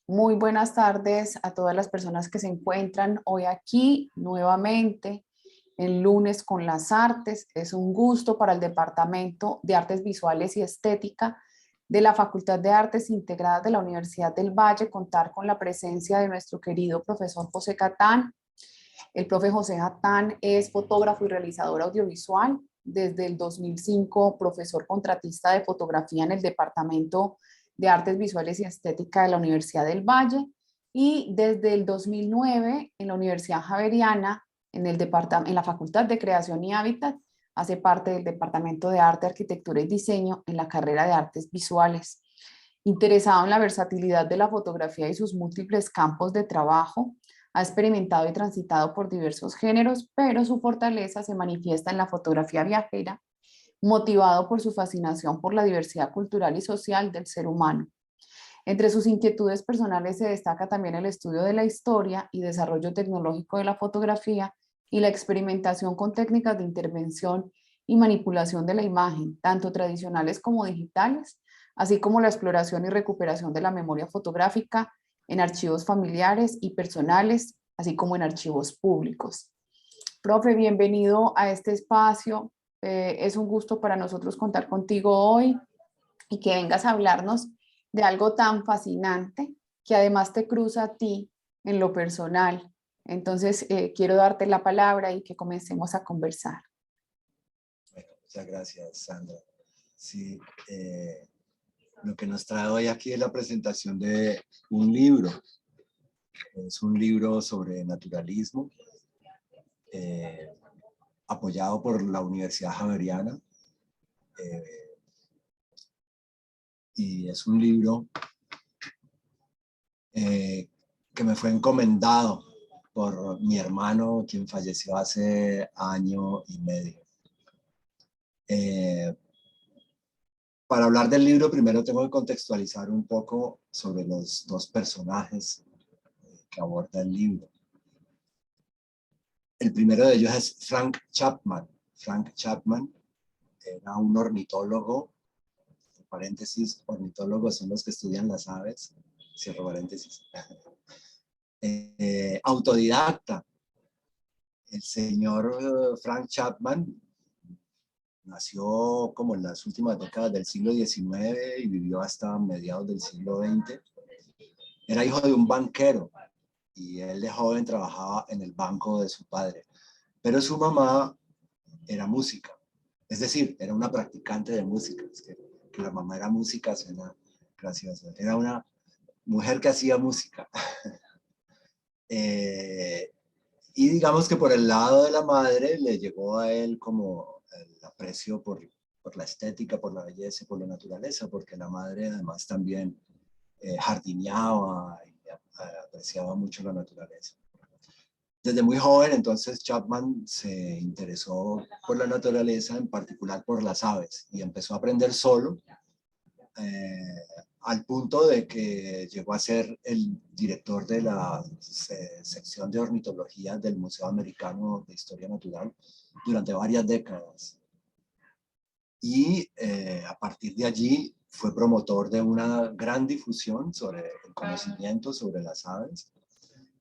Muy buenas tardes a todas las personas que se encuentran hoy aquí nuevamente, el lunes con las artes. Es un gusto para el Departamento de Artes Visuales y Estética de la Facultad de Artes Integradas de la Universidad del Valle contar con la presencia de nuestro querido profesor José Catán. El profe José Catán es fotógrafo y realizador audiovisual. Desde el 2005, profesor contratista de fotografía en el Departamento de Artes Visuales y Estética de la Universidad del Valle y desde el 2009 en la Universidad Javeriana, en la Facultad de Creación y Hábitat, hace parte del Departamento de Arte, Arquitectura y Diseño en la carrera de Artes Visuales. Interesado en la versatilidad de la fotografía y sus múltiples campos de trabajo, ha experimentado y transitado por diversos géneros, pero su fortaleza se manifiesta en la fotografía viajera, motivado por su fascinación por la diversidad cultural y social del ser humano. Entre sus inquietudes personales se destaca también el estudio de la historia y desarrollo tecnológico de la fotografía y la experimentación con técnicas de intervención y manipulación de la imagen, tanto tradicionales como digitales, así como la exploración y recuperación de la memoria fotográfica en archivos familiares y personales, así como en archivos públicos. Profe, bienvenido a este espacio. Es un gusto para nosotros contar contigo hoy y que vengas a hablarnos de algo tan fascinante que además te cruza a ti en lo personal. Entonces, quiero darte la palabra y que comencemos a conversar. Bueno, muchas gracias, Sandra. Sí, lo que nos trae hoy aquí es la presentación de un libro. Es un libro sobre naturalismo, apoyado por la Universidad Javeriana. Y es un libro que me fue encomendado por mi hermano, quien falleció hace año y medio. Para hablar del libro, primero tengo que contextualizar un poco sobre los dos personajes que aborda el libro. El primero de ellos es Frank Chapman. Frank Chapman era un ornitólogo, en paréntesis, ornitólogos son los que estudian las aves, cierro paréntesis, autodidacta. El señor Frank Chapman nació como en las últimas décadas del siglo XIX y vivió hasta mediados del siglo XX. Era hijo de un banquero y él de joven trabajaba en el banco de su padre. Pero su mamá era música, es decir, era una practicante de música. Es que la mamá era música, suena gracioso. Era una mujer que hacía música. Y digamos que por el lado de la madre le llegó a él como el aprecio por la estética, por la belleza, por la naturaleza, porque la madre además también jardineaba y apreciaba mucho la naturaleza. Desde muy joven, entonces, Chapman se interesó por la naturaleza, en particular por las aves, y empezó a aprender solo, al punto de que llegó a ser el director de la sección de ornitología del Museo Americano de Historia Natural durante varias décadas. Y a partir de allí fue promotor de una gran difusión sobre el conocimiento sobre las aves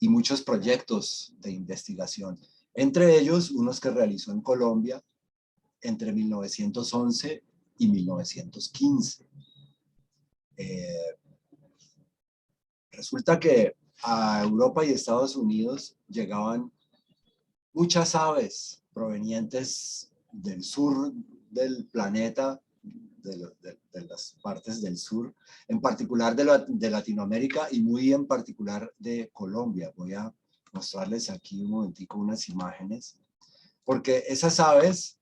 y muchos proyectos de investigación, entre ellos unos que realizó en Colombia entre 1911 y 1915. Resulta que a Europa y Estados Unidos llegaban muchas aves provenientes del sur del planeta, de las partes del sur, en particular de Latinoamérica y muy en particular de Colombia. Voy a mostrarles aquí un momentico unas imágenes, porque esas aves,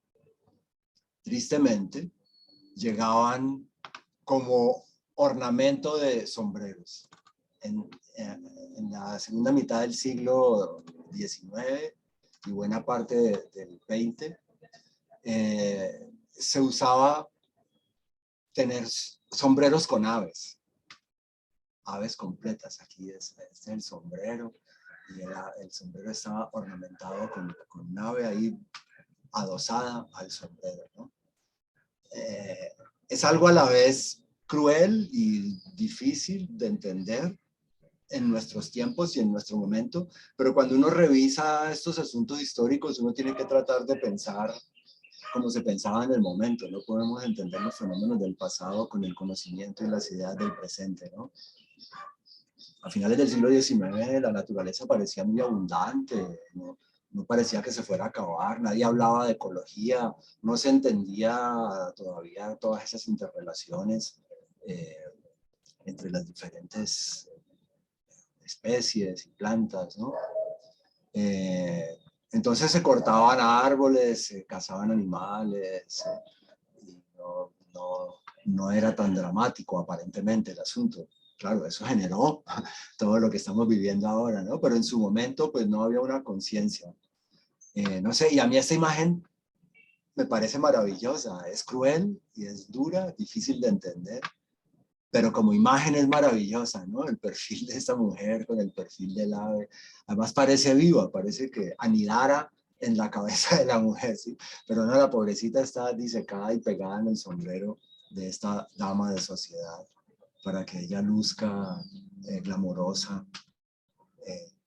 tristemente, llegaban como ornamento de sombreros. En la segunda mitad del siglo XIX y buena parte del XX, se usaba tener sombreros con aves completas. Aquí este es el sombrero, y el sombrero estaba ornamentado con un ave ahí adosada al sombrero, ¿no? Es algo a la vez cruel y difícil de entender, en nuestros tiempos y en nuestro momento, pero cuando uno revisa estos asuntos históricos, uno tiene que tratar de pensar como se pensaba en el momento. No podemos entender los fenómenos del pasado con el conocimiento y las ideas del presente, ¿no? A finales del siglo XIX la naturaleza parecía muy abundante, no parecía que se fuera a acabar, nadie hablaba de ecología, no se entendía todavía todas esas interrelaciones entre las diferentes especies y plantas, ¿no? Entonces se cortaban árboles, se cazaban animales, y no era tan dramático aparentemente el asunto. Claro, eso generó todo lo que estamos viviendo ahora, ¿no? Pero en su momento pues no había una conciencia. No sé, y a mí esta imagen me parece maravillosa, es cruel y es dura, difícil de entender, pero como imagen es maravillosa, ¿no? El perfil de esta mujer con el perfil del ave, además parece viva, parece que anidara en la cabeza de la mujer, ¿sí? Pero no, la pobrecita está disecada y pegada en el sombrero de esta dama de sociedad, para que ella luzca glamorosa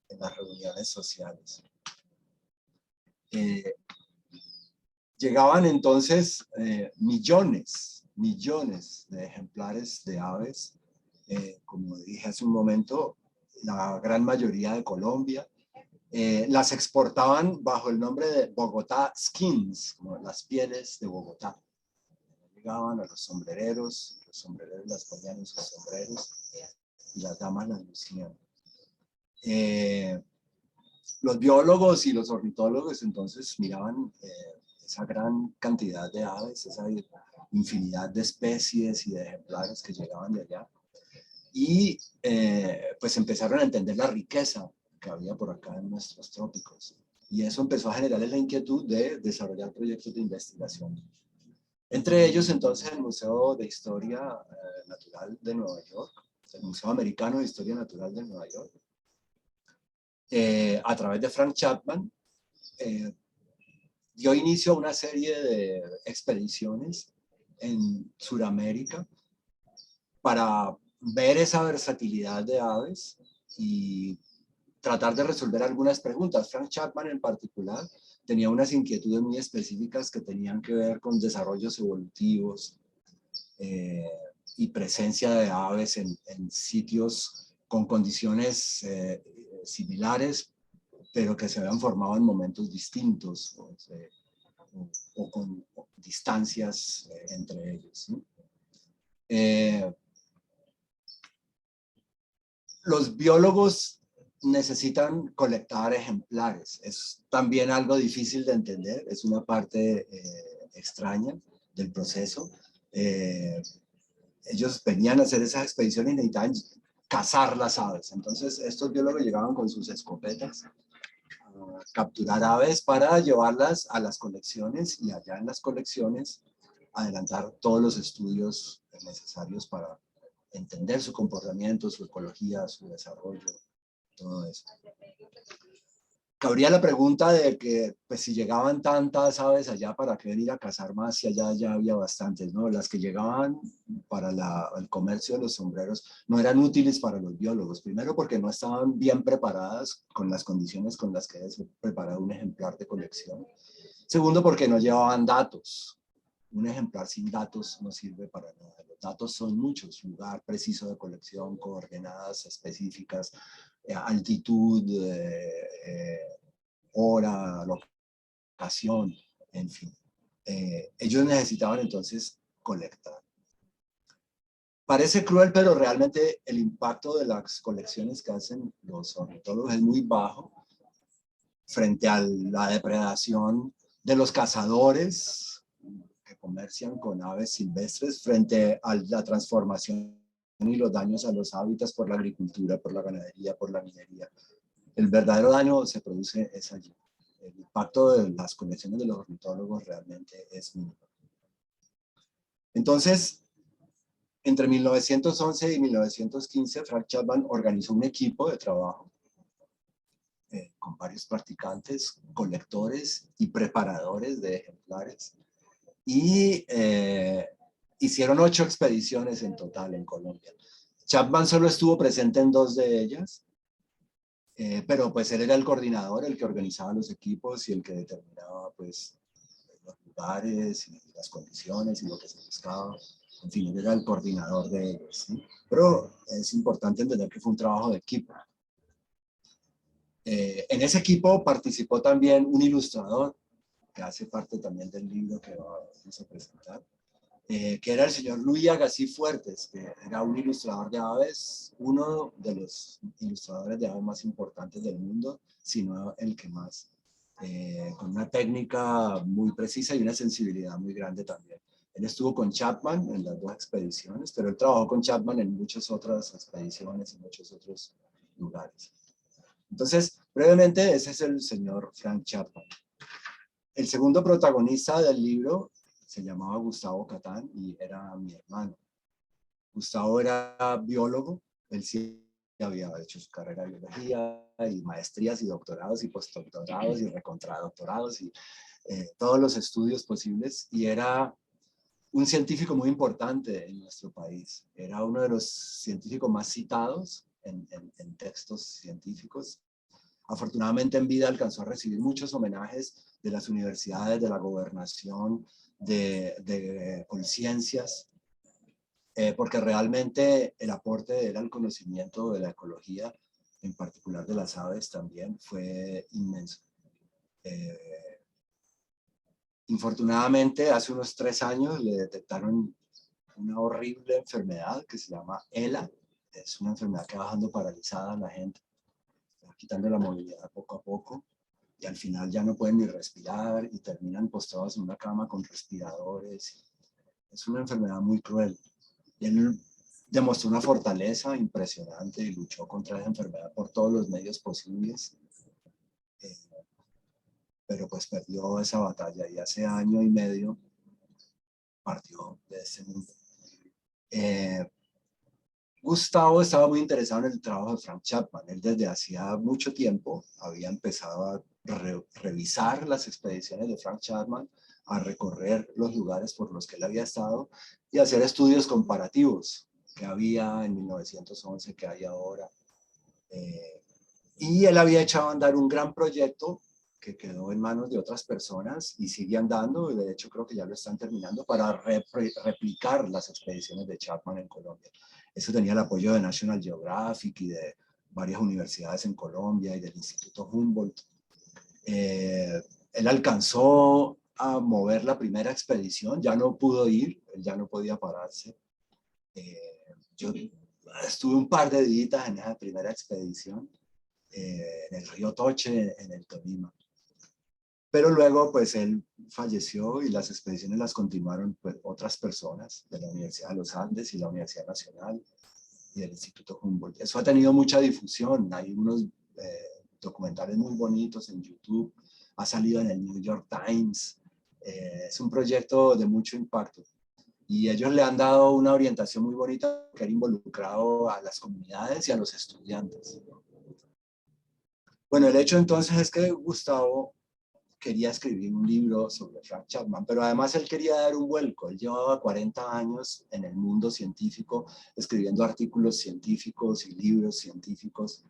en las reuniones sociales. Llegaban entonces millones de ejemplares de aves, como dije hace un momento, la gran mayoría de Colombia. Las exportaban bajo el nombre de Bogotá Skins, como las pieles de Bogotá. Llegaban a los sombrereros las ponían en sus sombreros y las damas las lucían. Los biólogos y los ornitólogos entonces miraban esa gran cantidad de aves, esa infinidad de especies y de ejemplares que llegaban de allá. Y pues empezaron a entender la riqueza que había por acá en nuestros trópicos. Y eso empezó a generarles la inquietud de desarrollar proyectos de investigación. Entre ellos entonces el Museo de Historia Natural de Nueva York, el Museo Americano de Historia Natural de Nueva York, a través de Frank Chapman, dio inicio a una serie de expediciones en Sudamérica para ver esa versatilidad de aves y tratar de resolver algunas preguntas. Frank Chapman en particular tenía unas inquietudes muy específicas que tenían que ver con desarrollos evolutivos y presencia de aves en sitios con condiciones similares, pero que se habían formado en momentos distintos o con distancias entre ellos, ¿sí? Los biólogos necesitan colectar ejemplares. Es también algo difícil de entender, es una parte extraña del proceso. Ellos venían a hacer esas expediciones y necesitaban cazar las aves. Entonces estos biólogos llegaban con sus escopetas a capturar aves para llevarlas a las colecciones y allá en las colecciones adelantar todos los estudios necesarios para entender su comportamiento, su ecología, su desarrollo, todo eso. Cabría la pregunta de que, pues, si llegaban tantas aves allá, ¿para qué venir a cazar más si allá ya había bastantes, ¿no? Las que llegaban para el comercio de los sombreros no eran útiles para los biólogos. Primero, porque no estaban bien preparadas con las condiciones con las que es preparado un ejemplar de colección. Segundo, porque no llevaban datos. Un ejemplar sin datos no sirve para nada. Los datos son muchos: lugar preciso de colección, coordenadas específicas, altitud, hora, locación, en fin. Ellos necesitaban entonces colectar. Parece cruel, pero realmente el impacto de las colecciones que hacen los ornitólogos es muy bajo frente a la depredación de los cazadores que comercian con aves silvestres, frente a la transformación y los daños a los hábitats por la agricultura, por la ganadería, por la minería. El verdadero daño se produce es allí. El impacto de las colecciones de los ornitólogos realmente es mínimo. Entonces, entre 1911 y 1915, Frank Chapman organizó un equipo de trabajo con varios practicantes, colectores y preparadores de ejemplares, y hicieron 8 expediciones en total en Colombia. Chapman solo estuvo presente en 2 de ellas, pero pues él era el coordinador, el que organizaba los equipos y el que determinaba pues los lugares y las condiciones y lo que se buscaba. En fin, él era el coordinador de ellos, ¿sí? Pero es importante entender que fue un trabajo de equipo. En ese equipo participó también un ilustrador, que hace parte también del libro que vamos a presentar, que era el señor Luis Agassiz Fuertes, que era un ilustrador de aves, uno de los ilustradores de aves más importantes del mundo, sino el que más, con una técnica muy precisa y una sensibilidad muy grande también. Él estuvo con Chapman en las 2 expediciones, pero él trabajó con Chapman en muchas otras expediciones, en muchos otros lugares. Entonces, brevemente, ese es el señor Frank Chapman. El segundo protagonista del libro se llamaba Gustavo Catán y era mi hermano. Gustavo era biólogo, él sí había hecho su carrera de biología y maestrías y doctorados y postdoctorados y recontradoctorados y todos los estudios posibles, y era un científico muy importante en nuestro país. Era uno de los científicos más citados en textos científicos. Afortunadamente en vida alcanzó a recibir muchos homenajes de las universidades, de la gobernación, de conciencias, porque realmente el aporte de él al conocimiento de la ecología, en particular de las aves, también fue inmenso. Infortunadamente, hace unos 3 años le detectaron una horrible enfermedad que se llama ELA. Es una enfermedad que va dejando paralizada a la gente, va quitando la movilidad poco a poco, y al final ya no pueden ni respirar y terminan postrados en una cama con respiradores. Es una enfermedad muy cruel. Y él demostró una fortaleza impresionante y luchó contra esa enfermedad por todos los medios posibles. Pero pues perdió esa batalla y hace 1 año y medio partió de este mundo. Gustavo estaba muy interesado en el trabajo de Frank Chapman. Él desde hacía mucho tiempo había empezado a revisar las expediciones de Frank Chapman, a recorrer los lugares por los que él había estado y hacer estudios comparativos que había en 1911, que hay ahora. Y él había echado a andar un gran proyecto que quedó en manos de otras personas y sigue andando, y de hecho creo que ya lo están terminando, para replicar las expediciones de Chapman en Colombia. Eso tenía el apoyo de National Geographic y de varias universidades en Colombia y del Instituto Humboldt. Él alcanzó a mover la primera expedición, ya no pudo ir, él ya no podía pararse. Yo estuve un par de días en esa primera expedición, en el río Toche, en el Tolima. Pero luego, pues, él falleció y las expediciones las continuaron pues, otras personas de la Universidad de los Andes y la Universidad Nacional y del Instituto Humboldt. Eso ha tenido mucha difusión. Hay unos documentales muy bonitos en YouTube. Ha salido en el New York Times. Es un proyecto de mucho impacto. Y ellos le han dado una orientación muy bonita que ha involucrado a las comunidades y a los estudiantes. Bueno, el hecho entonces es que Gustavo quería escribir un libro sobre Frank Chapman, pero además él quería dar un vuelco. Él llevaba 40 años en el mundo científico, escribiendo artículos científicos y libros científicos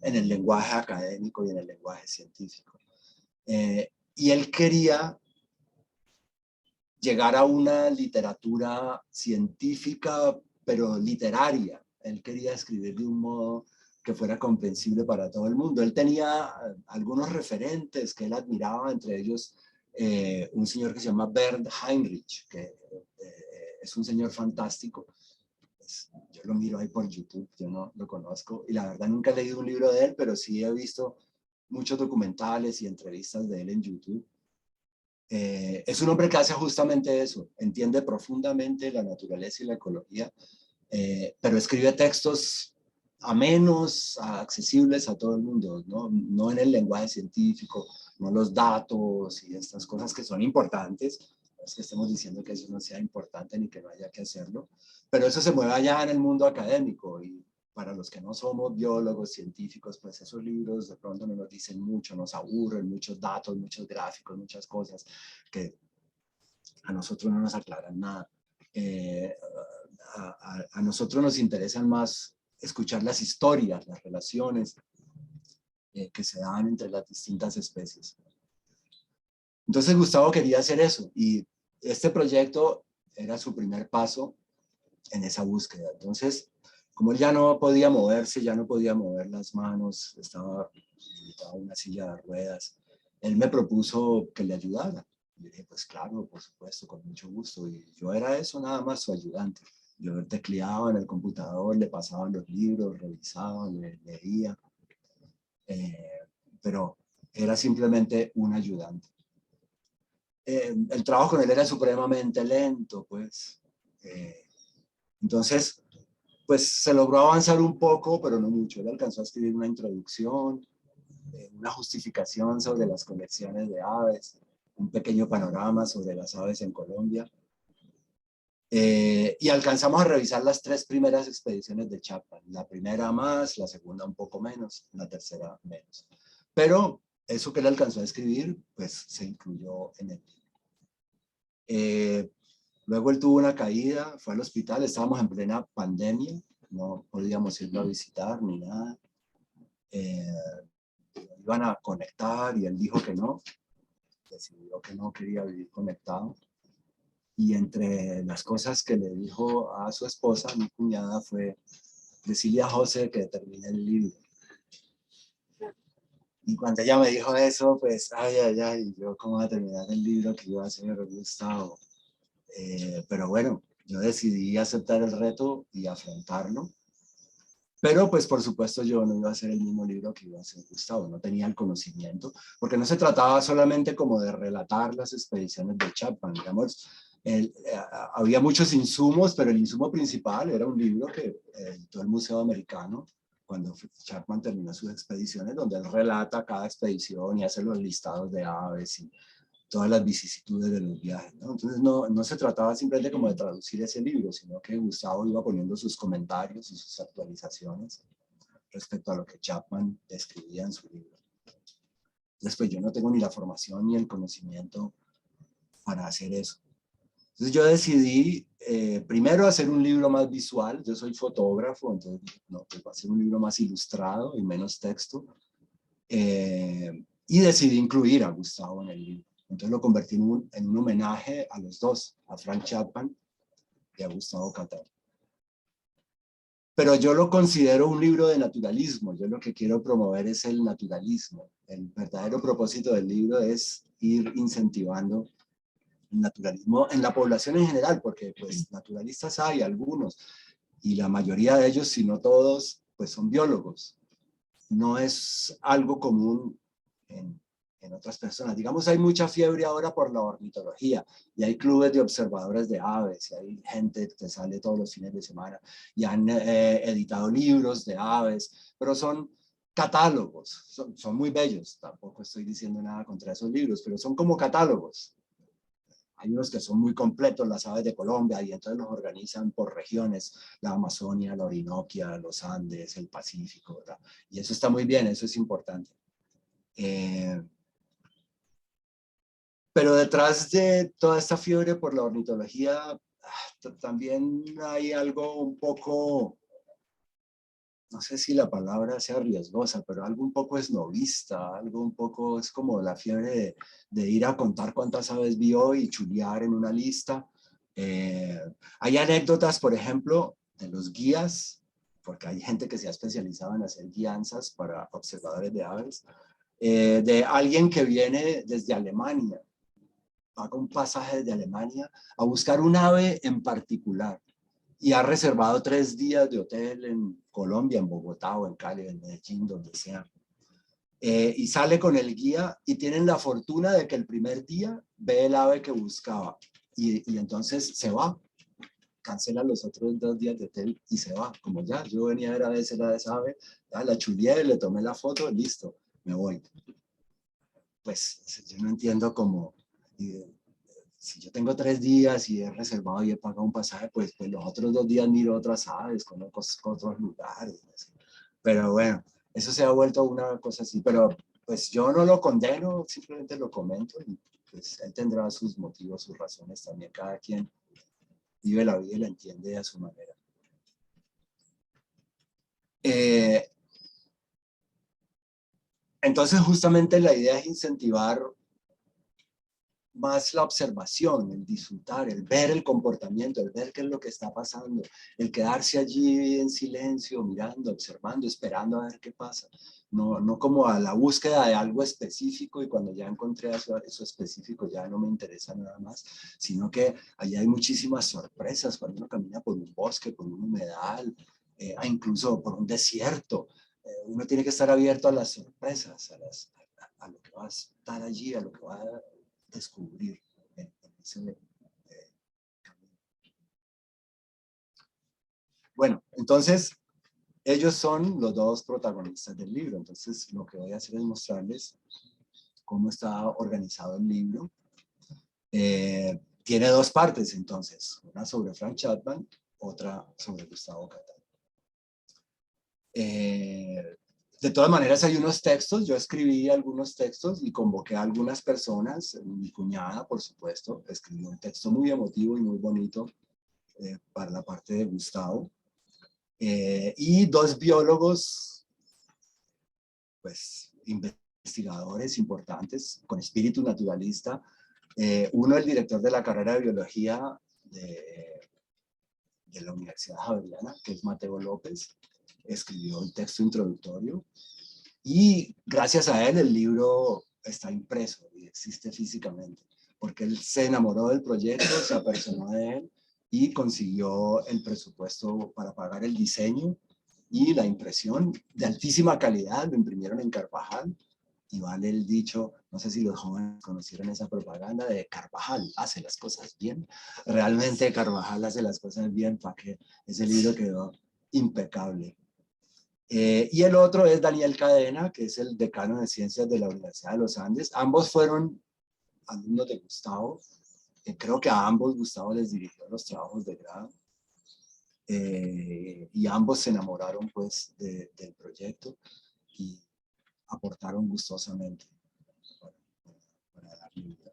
en el lenguaje académico y en el lenguaje científico. Y él quería llegar a una literatura científica, pero literaria. Él quería escribir de un modo que fuera comprensible para todo el mundo. Él tenía algunos referentes que él admiraba, entre ellos un señor que se llama Bernd Heinrich, que es un señor fantástico. Yo lo miro ahí por YouTube, yo no lo conozco, y la verdad nunca he leído un libro de él, pero sí he visto muchos documentales y entrevistas de él en YouTube. Es un hombre que hace justamente eso, entiende profundamente la naturaleza y la ecología, pero escribe textos amenos, accesibles a todo el mundo, no en el lenguaje científico, no los datos y estas cosas que son importantes. No es que estemos diciendo que eso no sea importante ni que no haya que hacerlo, pero eso se mueve allá en el mundo académico, y para los que no somos biólogos, científicos, pues esos libros de pronto no nos dicen mucho, nos aburren, muchos datos, muchos gráficos, muchas cosas que a nosotros no nos aclaran nada. a nosotros nos interesan más escuchar las historias, las relaciones que se dan entre las distintas especies. Entonces Gustavo quería hacer eso y este proyecto era su primer paso en esa búsqueda. Entonces, como él ya no podía moverse, ya no podía mover las manos, estaba limitado a una silla de ruedas, él me propuso que le ayudara. Y dije, pues claro, por supuesto, con mucho gusto. Y yo era eso, nada más su ayudante. Yo tecleaba en el computador, le pasaba los libros, revisaba, le leía, pero era simplemente un ayudante. El trabajo con él era supremamente lento, pues. Entonces, pues se logró avanzar un poco, pero no mucho. Él alcanzó a escribir una introducción, una justificación sobre las colecciones de aves, un pequeño panorama sobre las aves en Colombia. Y alcanzamos a revisar las 3 primeras expediciones de Chapman. La primera más, la segunda un poco menos, la tercera menos. Pero eso que él alcanzó a escribir, pues se incluyó en el libro. Luego él tuvo una caída, fue al hospital, estábamos en plena pandemia, no podíamos irlo a visitar ni nada. Iban a conectar y él dijo que no, decidió que no quería vivir conectado. Y entre las cosas que le dijo a su esposa, mi cuñada, fue decirle a José que termine el libro. Y cuando ella me dijo eso, pues, y yo cómo voy a terminar el libro que iba a hacer Gustavo. Pero bueno, yo decidí aceptar el reto y afrontarlo. Pero pues por supuesto yo no iba a hacer el mismo libro que iba a hacer Gustavo, no tenía el conocimiento, porque no se trataba solamente como de relatar las expediciones de Chapman, digamos, había muchos insumos, pero el insumo principal era un libro que editó el Museo Americano cuando Chapman terminó sus expediciones, donde él relata cada expedición y hace los listados de aves y todas las vicisitudes de los viajes, ¿no? Entonces no se trataba simplemente como de traducir ese libro, sino que Gustavo iba poniendo sus comentarios y sus actualizaciones respecto a lo que Chapman describía en su libro. Entonces, pues yo no tengo ni la formación ni el conocimiento para hacer eso. Entonces yo decidí primero hacer un libro más visual, yo soy fotógrafo, entonces no, pues va a ser un libro más ilustrado y menos texto, y decidí incluir a Gustavo en el libro. Entonces lo convertí en un homenaje a los dos, a Frank Chapman y a Gustavo Cattal. Pero yo lo considero un libro de naturalismo. Yo lo que quiero promover es el naturalismo. El verdadero propósito del libro es ir incentivando el naturalismo en la población en general, porque pues naturalistas hay algunos, y la mayoría de ellos, si no todos, pues son biólogos. No es algo común en otras personas. Digamos, hay mucha fiebre ahora por la ornitología y hay clubes de observadores de aves y hay gente que sale todos los fines de semana y han editado libros de aves, pero son catálogos, son muy bellos, tampoco estoy diciendo nada contra esos libros, pero son como catálogos. Hay unos que son muy completos, las aves de Colombia, y entonces los organizan por regiones, la Amazonia, la Orinoquia, los Andes, el Pacífico, ¿verdad? Y eso está muy bien, eso es importante. Pero detrás de toda esta fiebre por la ornitología, también hay algo un poco, no sé si la palabra sea riesgosa, pero algo un poco esnovista, algo un poco es como la fiebre de ir a contar cuántas aves vio y chulear en una lista. Hay anécdotas, por ejemplo, de los guías, porque hay gente que se ha especializado en hacer guianzas para observadores de aves, de alguien que viene desde Alemania, paga un pasaje desde Alemania a buscar un ave en particular y ha reservado 3 días de hotel en Colombia, en Bogotá o en Cali, en Medellín, donde sea. Y sale con el guía y tienen la fortuna de que el primer día ve el ave que buscaba y entonces se va, cancela los otros 2 días de hotel y se va, como ya, yo venía a ver a veces la de esa ave, ya la chuleé, le tomé la foto, listo, me voy. Pues yo no entiendo cómo, si yo tengo 3 días y he reservado y he pagado un pasaje, pues los otros 2 días miro otras aves, conozco otros lugares. Así. Pero bueno, eso se ha vuelto una cosa así. Pero pues yo no lo condeno, simplemente lo comento y pues él tendrá sus motivos, sus razones también, cada quien vive la vida y la entiende a su manera. Entonces justamente la idea es incentivar más la observación, el disfrutar, el ver el comportamiento, el ver qué es lo que está pasando, el quedarse allí en silencio, mirando, observando, esperando a ver qué pasa. No como a la búsqueda de algo específico y cuando ya encontré eso específico ya no me interesa nada más, sino que allí hay muchísimas sorpresas cuando uno camina por un bosque, por un humedal, incluso por un desierto. Uno tiene que estar abierto a las sorpresas, a lo que va a estar allí, a lo que va a descubrir en ese camino. Bueno, entonces ellos son los dos protagonistas del libro. Entonces lo que voy a hacer es mostrarles cómo está organizado el libro. Tiene dos partes entonces, una sobre Frank Chapman, otra sobre Gustavo Catán. De todas maneras hay unos textos, yo escribí algunos textos y convoqué a algunas personas, mi cuñada por supuesto, escribió un texto muy emotivo y muy bonito para la parte de Gustavo, y dos biólogos, pues investigadores importantes, con espíritu naturalista, uno el director de la carrera de biología de la Universidad Javeriana, que es Mateo López, escribió el texto introductorio, y gracias a él el libro está impreso y existe físicamente, porque él se enamoró del proyecto, se apersonó de él y consiguió el presupuesto para pagar el diseño y la impresión de altísima calidad. Lo imprimieron en Carvajal y vale el dicho, no sé si los jóvenes conocieron esa propaganda de Carvajal hace las cosas bien. Realmente Carvajal hace las cosas bien, para que ese libro quedó impecable. Y el otro es Daniel Cadena, que es el decano de Ciencias de la Universidad de los Andes. Ambos fueron alumnos de Gustavo. Creo que a ambos Gustavo les dirigió los trabajos de grado. Y ambos se enamoraron pues del proyecto y aportaron gustosamente para darle vida.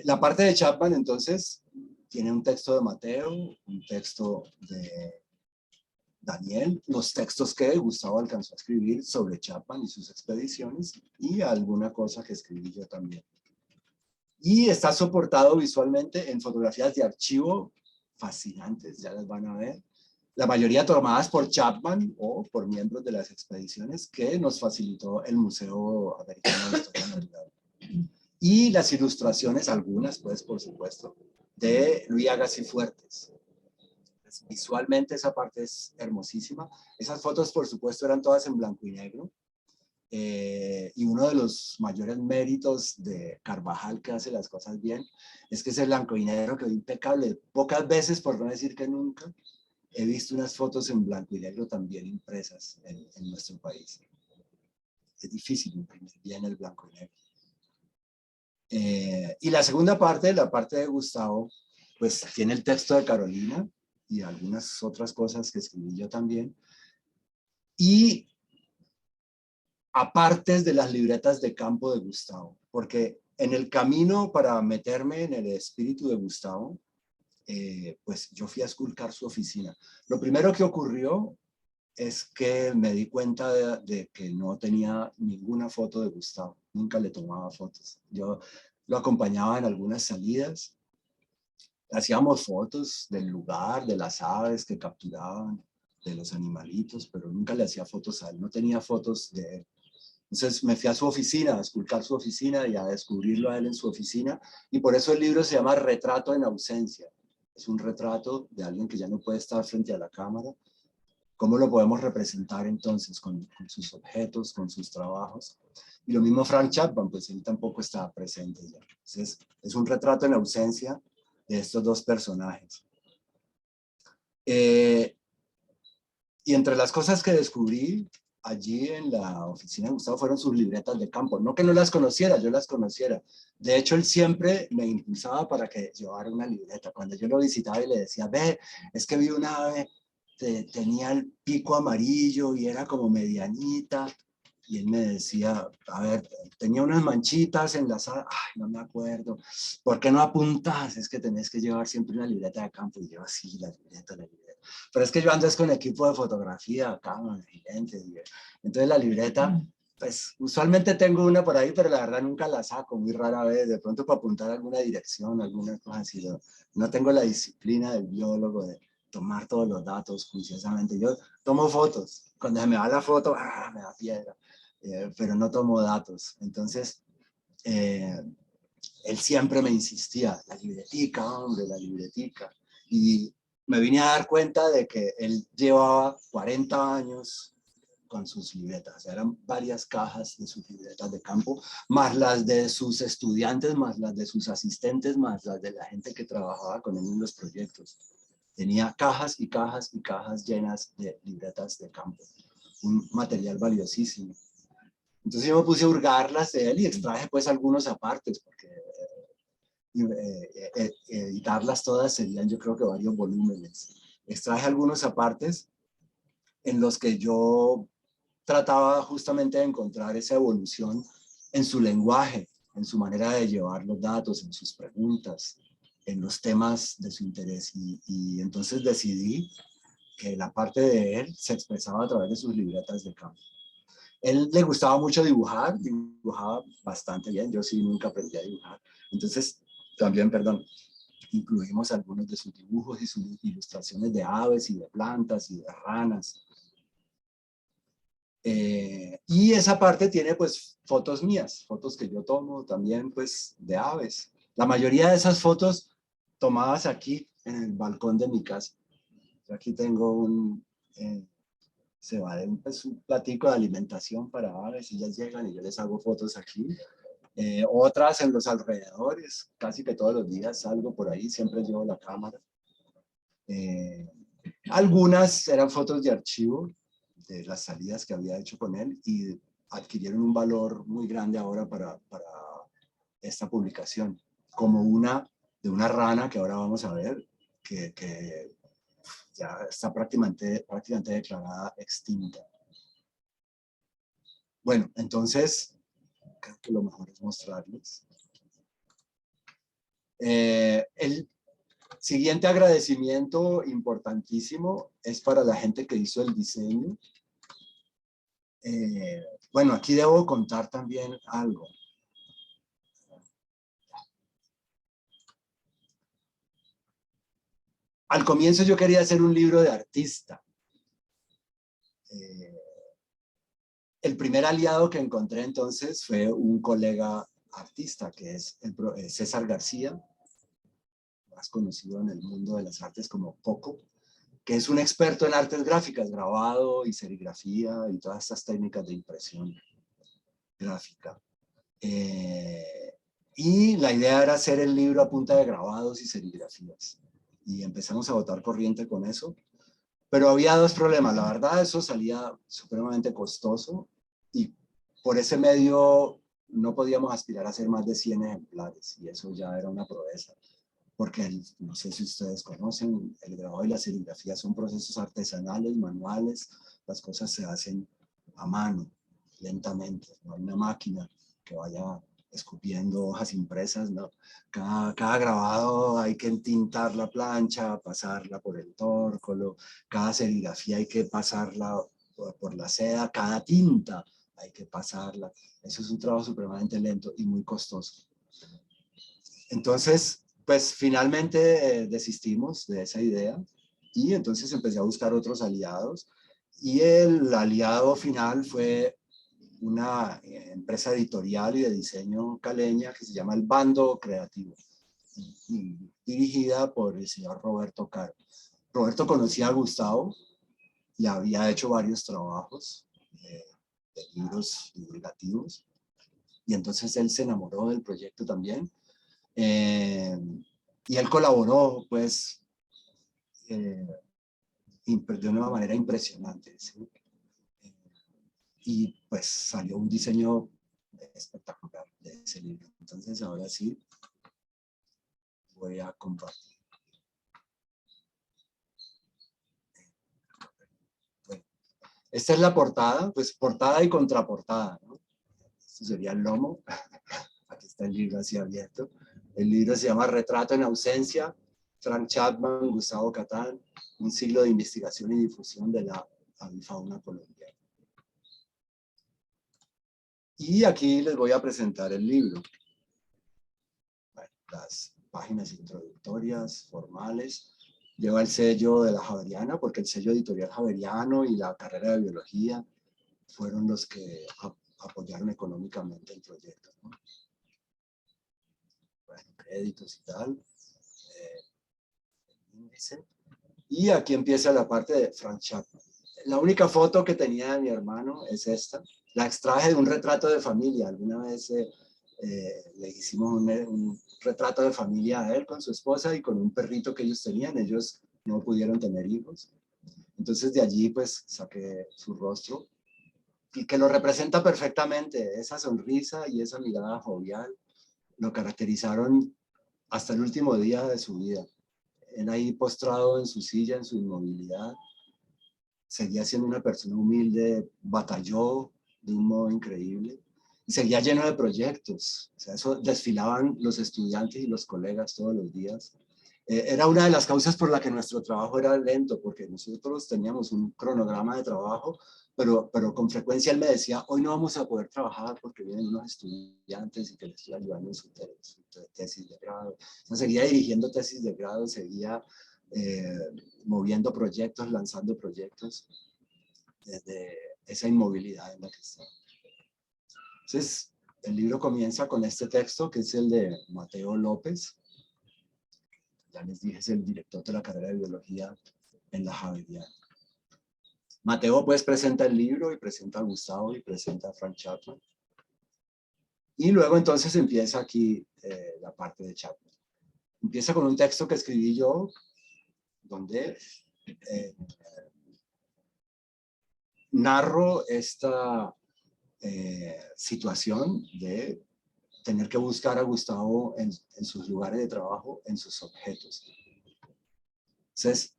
La parte de Chapman entonces tiene un texto de Mateo, un texto de Daniel, los textos que Gustavo alcanzó a escribir sobre Chapman y sus expediciones, y alguna cosa que escribí yo también. Y está soportado visualmente en fotografías de archivo fascinantes, ya las van a ver. La mayoría tomadas por Chapman o por miembros de las expediciones que nos facilitó el Museo Americano de Historia Natural. Y las ilustraciones, algunas pues por supuesto, de Luis Agassi Fuertes. Visualmente esa parte es hermosísima. Esas fotos por supuesto eran todas en blanco y negro. Y uno de los mayores méritos de Carvajal, que hace las cosas bien, es que ese blanco y negro quedó impecable. Pocas veces, por no decir que nunca, he visto unas fotos en blanco y negro también impresas en nuestro país. Es difícil imprimir bien el blanco y negro. Y la segunda parte, la parte de Gustavo, pues tiene el texto de Carolina y algunas otras cosas que escribí yo también. Y aparte de las libretas de campo de Gustavo, porque en el camino para meterme en el espíritu de Gustavo, pues yo fui a esculcar su oficina. Lo primero que ocurrió es que me di cuenta de que no tenía ninguna foto de Gustavo, nunca le tomaba fotos. Yo lo acompañaba en algunas salidas, hacíamos fotos del lugar, de las aves que capturaban, de los animalitos, pero nunca le hacía fotos a él, no tenía fotos de él. Entonces me fui a su oficina, a esculcar su oficina y a descubrirlo a él en su oficina, y por eso el libro se llama Retrato en ausencia. Es un retrato de alguien que ya no puede estar frente a la cámara. ¿Cómo lo podemos representar entonces con sus objetos, con sus trabajos? Y lo mismo Frank Chapman, pues él tampoco está presente ya. Entonces es un retrato en ausencia de estos dos personajes. Y entre las cosas que descubrí allí en la oficina de Gustavo fueron sus libretas de campo. No que no las conociera, yo las conociera. De hecho, él siempre me impulsaba para que llevara una libreta. Cuando yo lo visitaba y le decía, ve, es que vi una ave, tenía el pico amarillo y era como medianita. y él me decía, a ver, tenía unas manchitas en la sala, ay, no me acuerdo, ¿por qué no apuntas? Es que tenés que llevar siempre una libreta de campo, y yo, sí, la libreta. Pero es que yo ando con equipo de fotografía, cámaras y lentes, entonces la libreta, pues usualmente tengo una por ahí, pero la verdad nunca la saco, muy rara vez, de pronto para apuntar alguna dirección, alguna cosa así, no tengo la disciplina del biólogo de tomar todos los datos juiciosamente. Yo tomo fotos, cuando se me va la foto, me da piedra, pero no tomo datos. Entonces, él siempre me insistía, la libretica, hombre, la libretica. Y me vine a dar cuenta de que él llevaba 40 años con sus libretas. Eran varias cajas de sus libretas de campo, más las de sus estudiantes, más las de sus asistentes, más las de la gente que trabajaba con él en los proyectos. Tenía cajas y cajas y cajas llenas de libretas de campo. Un material valiosísimo. Entonces yo me puse a hurgarlas de él y extraje pues algunos apartes, porque editarlas todas serían yo creo que varios volúmenes. Extraje algunos apartes en los que yo trataba justamente de encontrar esa evolución en su lenguaje, en su manera de llevar los datos, en sus preguntas, en los temas de su interés. Y entonces decidí que la parte de él se expresaba a través de sus libretas de campo. Él le gustaba mucho dibujar, dibujaba bastante bien, yo sí nunca aprendí a dibujar. Entonces, también, perdón, incluimos algunos de sus dibujos y sus ilustraciones de aves y de plantas y de ranas. Y esa parte tiene pues fotos mías, fotos que yo tomo también pues de aves. La mayoría de esas fotos tomadas aquí en el balcón de mi casa. Yo aquí tengo se va de pues, un platico de alimentación para aves y ellas llegan y yo les hago fotos aquí. Otras en los alrededores, casi que todos los días salgo por ahí, siempre llevo la cámara. Algunas eran fotos de archivo de las salidas que había hecho con él y adquirieron un valor muy grande ahora para esta publicación, como una de una rana que ahora vamos a ver, que ya está prácticamente declarada extinta. Bueno, entonces, creo que lo mejor es mostrarles. El siguiente agradecimiento importantísimo es para la gente que hizo el diseño. Bueno, aquí debo contar también algo. Al comienzo yo quería hacer un libro de artista. El primer aliado que encontré entonces fue un colega artista, que es César García, más conocido en el mundo de las artes como Coco, que es un experto en artes gráficas, grabado y serigrafía y todas estas técnicas de impresión gráfica. Y la idea era hacer el libro a punta de grabados y serigrafías. Y empezamos a botar corriente con eso. Pero había dos problemas. La verdad, eso salía supremamente costoso y por ese medio no podíamos aspirar a hacer más de 100 ejemplares y eso ya era una proeza. Porque no sé si ustedes conocen, el grabado y la serigrafía son procesos artesanales, manuales, las cosas se hacen a mano, lentamente, no hay una máquina que vaya escupiendo hojas impresas, no. Cada grabado hay que entintar la plancha, pasarla por el tórcolo, cada serigrafía hay que pasarla por la seda, cada tinta hay que pasarla. Eso es un trabajo supremamente lento y muy costoso. Entonces, pues finalmente desistimos de esa idea y entonces empecé a buscar otros aliados y el aliado final fue una empresa editorial y de diseño caleña que se llama El Bando Creativo, dirigida por el señor Roberto Caro. Roberto conocía a Gustavo y había hecho varios trabajos de libros divulgativos y entonces él se enamoró del proyecto también. Y él colaboró, pues, de una manera impresionante, ¿sí? Y pues salió un diseño espectacular de ese libro. Entonces ahora sí voy a compartir. Bueno, Esta es la portada, pues portada y contraportada, ¿no? Esto sería el lomo. Aquí está el libro así abierto. El libro se llama Retrato en ausencia, Frank Chapman, Gustavo Catán, un siglo de investigación y difusión de la avifauna colombiana. Y aquí les voy a presentar el libro. Bueno, las páginas introductorias, formales. Lleva el sello de la Javeriana, porque el sello editorial Javeriano y la carrera de biología fueron los que apoyaron económicamente el proyecto, ¿no? Bueno, créditos y tal. Índice. Y aquí empieza la parte de Frank Chapman. La única foto que tenía de mi hermano es esta. La extraje de un retrato de familia. Alguna vez le hicimos un retrato de familia a él con su esposa y con un perrito que ellos tenían. Ellos no pudieron tener hijos. Entonces de allí pues saqué su rostro y que lo representa perfectamente. Esa sonrisa y esa mirada jovial lo caracterizaron hasta el último día de su vida. Él ahí postrado en su silla, en su inmovilidad, seguía siendo una persona humilde, batalló de un modo increíble y seguía lleno de proyectos. O sea, eso desfilaban los estudiantes y los colegas todos los días. Era una de las causas por la que nuestro trabajo era lento, porque nosotros teníamos un cronograma de trabajo, pero con frecuencia él me decía, hoy no vamos a poder trabajar porque vienen unos estudiantes y que les estoy ayudando en su tesis de grado. Entonces, seguía dirigiendo tesis de grado, seguía moviendo proyectos, lanzando proyectos desde esa inmovilidad en la que estaba. Entonces, el libro comienza con este texto que es el de Mateo López. Ya les dije, es el director de la carrera de biología en la Javeriana. Mateo pues presenta el libro y presenta a Gustavo y presenta a Frank Chapman. Y luego entonces empieza aquí la parte de Chapman. Empieza con un texto que escribí yo, donde narro esta situación de tener que buscar a Gustavo en sus lugares de trabajo, en sus objetos. Entonces,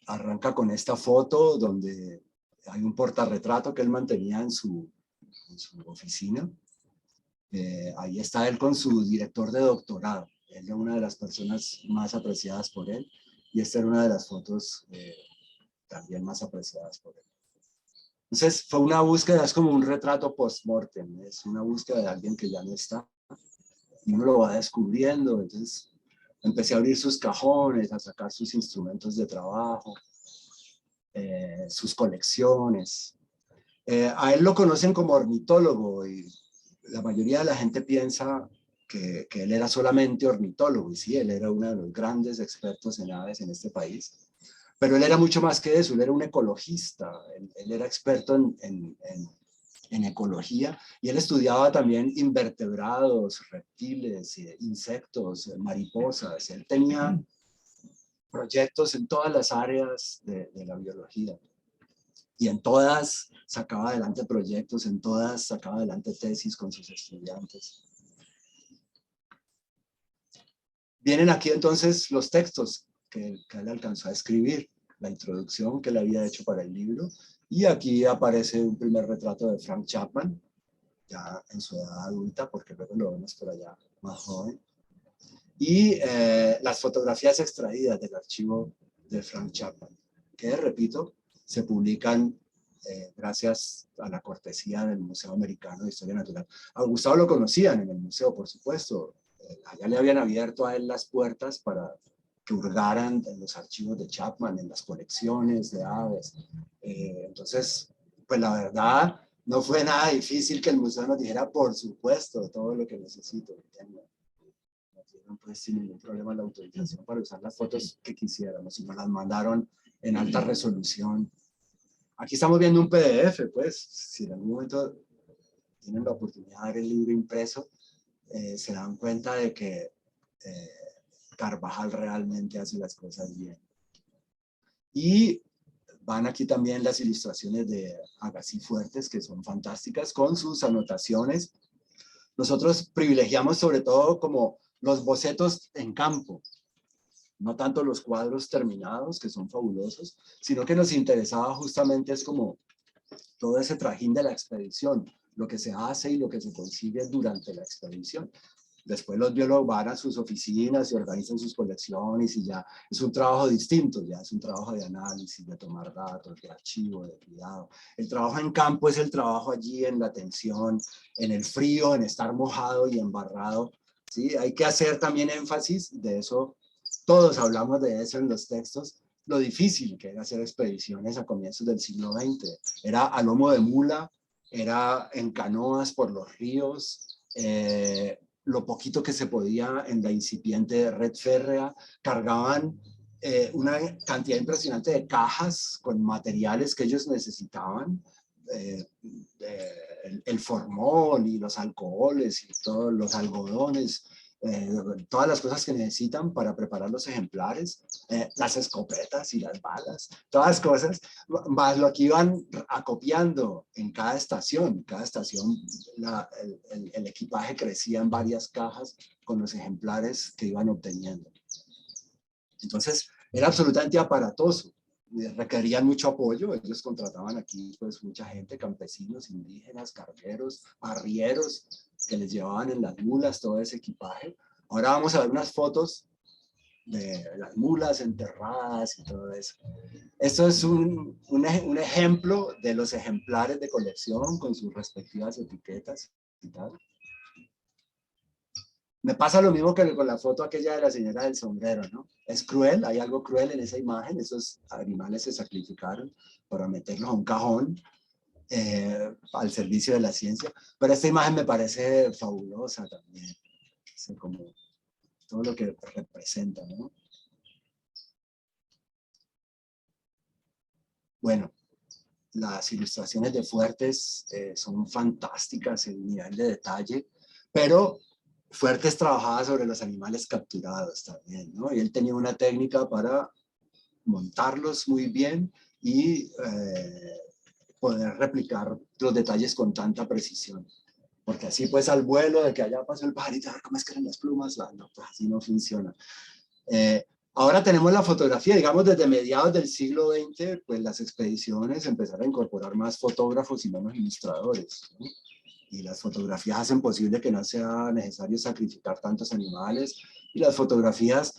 arranca con esta foto donde hay un portarretrato que él mantenía en su oficina. Ahí está él con su director de doctorado. Él es una de las personas más apreciadas por él y esta era una de las fotos también más apreciadas por él. Entonces fue una búsqueda, es como un retrato post-mortem, es una búsqueda de alguien que ya no está y uno lo va descubriendo. Entonces empecé a abrir sus cajones, a sacar sus instrumentos de trabajo, sus colecciones. A él lo conocen como ornitólogo y la mayoría de la gente piensa que él era solamente ornitólogo, y sí, él era uno de los grandes expertos en aves en este país, pero él era mucho más que eso, él era un ecologista, él era experto en ecología, y él estudiaba también invertebrados, reptiles, insectos, mariposas. Él tenía proyectos en todas las áreas de la biología. Y en todas sacaba adelante proyectos, en todas sacaba adelante tesis con sus estudiantes. Vienen aquí entonces los textos que él alcanzó a escribir, la introducción que él había hecho para el libro, y aquí aparece un primer retrato de Frank Chapman, ya en su edad adulta, porque luego lo vemos por allá más joven, y las fotografías extraídas del archivo de Frank Chapman, que repito, se publican gracias a la cortesía del Museo Americano de Historia Natural. A Gustavo lo conocían en el museo, por supuesto. Allá le habían abierto a él las puertas para que hurgaran en los archivos de Chapman, en las colecciones de aves. Entonces, pues la verdad, no fue nada difícil que el museo nos dijera, por supuesto, todo lo que necesito. No tuvieron pues sin ningún problema la autorización para usar las fotos que quisiéramos, y nos las mandaron en alta resolución. Aquí estamos viendo un PDF, pues, si en algún momento tienen la oportunidad de ver el libro impreso, se dan cuenta de que Carvajal realmente hace las cosas bien. Y van aquí también las ilustraciones de Agassi Fuertes, que son fantásticas, con sus anotaciones. Nosotros privilegiamos sobre todo como los bocetos en campo. no tanto los cuadros terminados, que son fabulosos, sino que nos interesaba justamente es como todo ese trajín de la expedición, lo que se hace y lo que se consigue durante la expedición. Después los biólogos van a sus oficinas y organizan sus colecciones y ya es un trabajo distinto, ya es un trabajo de análisis, de tomar datos, de archivo, de cuidado. El trabajo en campo es el trabajo allí en la tensión, en el frío, en estar mojado y embarrado. ¿Sí? Hay que hacer también énfasis de eso, todos hablamos de eso en los textos, lo difícil que era hacer expediciones a comienzos del siglo XX. Era a lomo de mula, era en canoas por los ríos, lo poquito que se podía en la incipiente red férrea, cargaban una cantidad impresionante de cajas con materiales que ellos necesitaban, el formol y los alcoholes y todos los algodones, todas las cosas que necesitan para preparar los ejemplares, las escopetas y las balas, todas las cosas, más lo que iban acopiando en cada estación. Cada estación, el equipaje crecía en varias cajas con los ejemplares que iban obteniendo. Entonces, era absolutamente aparatoso. Requerían mucho apoyo, ellos contrataban aquí pues mucha gente, campesinos, indígenas, cargueros, arrieros, que les llevaban en las mulas todo ese equipaje. Ahora vamos a ver unas fotos de las mulas enterradas y todo eso. Esto es un ejemplo de los ejemplares de colección con sus respectivas etiquetas y tal. Me pasa lo mismo que con la foto aquella de la señora del sombrero, ¿no? Es cruel, hay algo cruel en esa imagen, esos animales se sacrificaron para meterlos a un cajón al servicio de la ciencia, pero esta imagen me parece fabulosa también, es como todo lo que representa, ¿no? Bueno, las ilustraciones de Fuertes son fantásticas en nivel de detalle, pero Fuertes trabajaba sobre los animales capturados también, ¿no? Y él tenía una técnica para montarlos muy bien y poder replicar los detalles con tanta precisión. Porque así pues al vuelo de que allá pasó el pajarito, a ver cómo es que eran las plumas, no, pues así no funciona. Ahora tenemos la fotografía, digamos desde mediados del siglo XX, pues las expediciones empezaron a incorporar más fotógrafos y menos ilustradores, ¿no? Y las fotografías hacen posible que no sea necesario sacrificar tantos animales, y las fotografías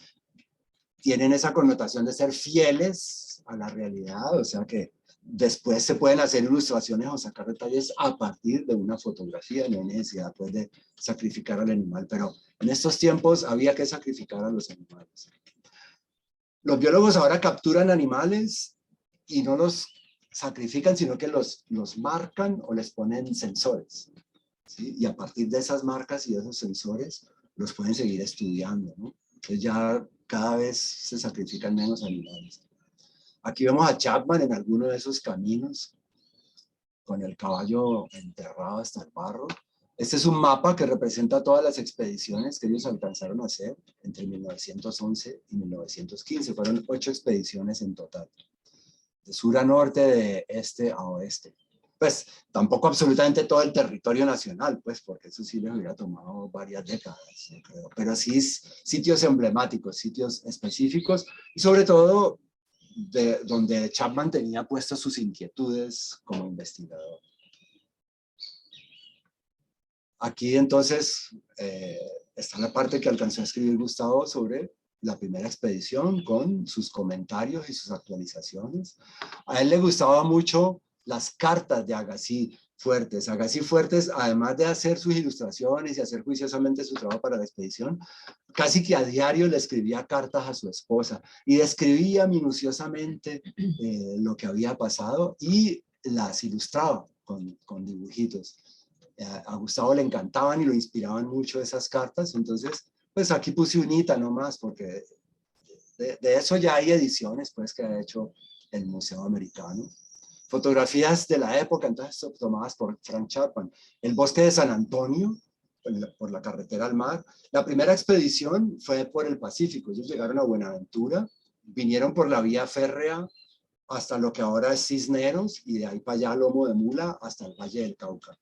tienen esa connotación de ser fieles a la realidad, o sea que después se pueden hacer ilustraciones o sacar detalles a partir de una fotografía, no hay necesidad pues, de sacrificar al animal, pero en estos tiempos había que sacrificar a los animales. Los biólogos ahora capturan animales y no los sacrifican, sino que los marcan o les ponen sensores, ¿sí? Y a partir de esas marcas y de esos sensores los pueden seguir estudiando, ¿no? Entonces ya cada vez se sacrifican menos animales. Aquí vemos a Chapman en alguno de esos caminos, con el caballo enterrado hasta el barro. Este es un mapa que representa todas las expediciones que ellos alcanzaron a hacer entre 1911 y 1915. Fueron 8 expediciones en total, de sur a norte, de este a oeste. Pues tampoco absolutamente todo el territorio nacional, pues porque eso sí les hubiera tomado varias décadas, yo creo. Pero sí sitios emblemáticos, sitios específicos y sobre todo de donde Chapman tenía puestas sus inquietudes como investigador. Aquí entonces está la parte que alcanzó a escribir Gustavo sobre la primera expedición con sus comentarios y sus actualizaciones. A él le gustaba mucho las cartas de Agassiz Fuertes. Agassiz Fuertes, además de hacer sus ilustraciones y hacer juiciosamente su trabajo para la expedición, casi que a diario le escribía cartas a su esposa y describía minuciosamente lo que había pasado y las ilustraba con dibujitos. A Gustavo le encantaban y lo inspiraban mucho esas cartas, entonces pues aquí puse unita nomás porque de eso ya hay ediciones pues que ha hecho el Museo Americano. Fotografías de la época entonces tomadas por Frank Chapman. El bosque de San Antonio, por la carretera al mar. La primera expedición fue por el Pacífico, ellos llegaron a Buenaventura, vinieron por la vía férrea hasta lo que ahora es Cisneros y de ahí para allá Lomo de Mula hasta el Valle del Cauca.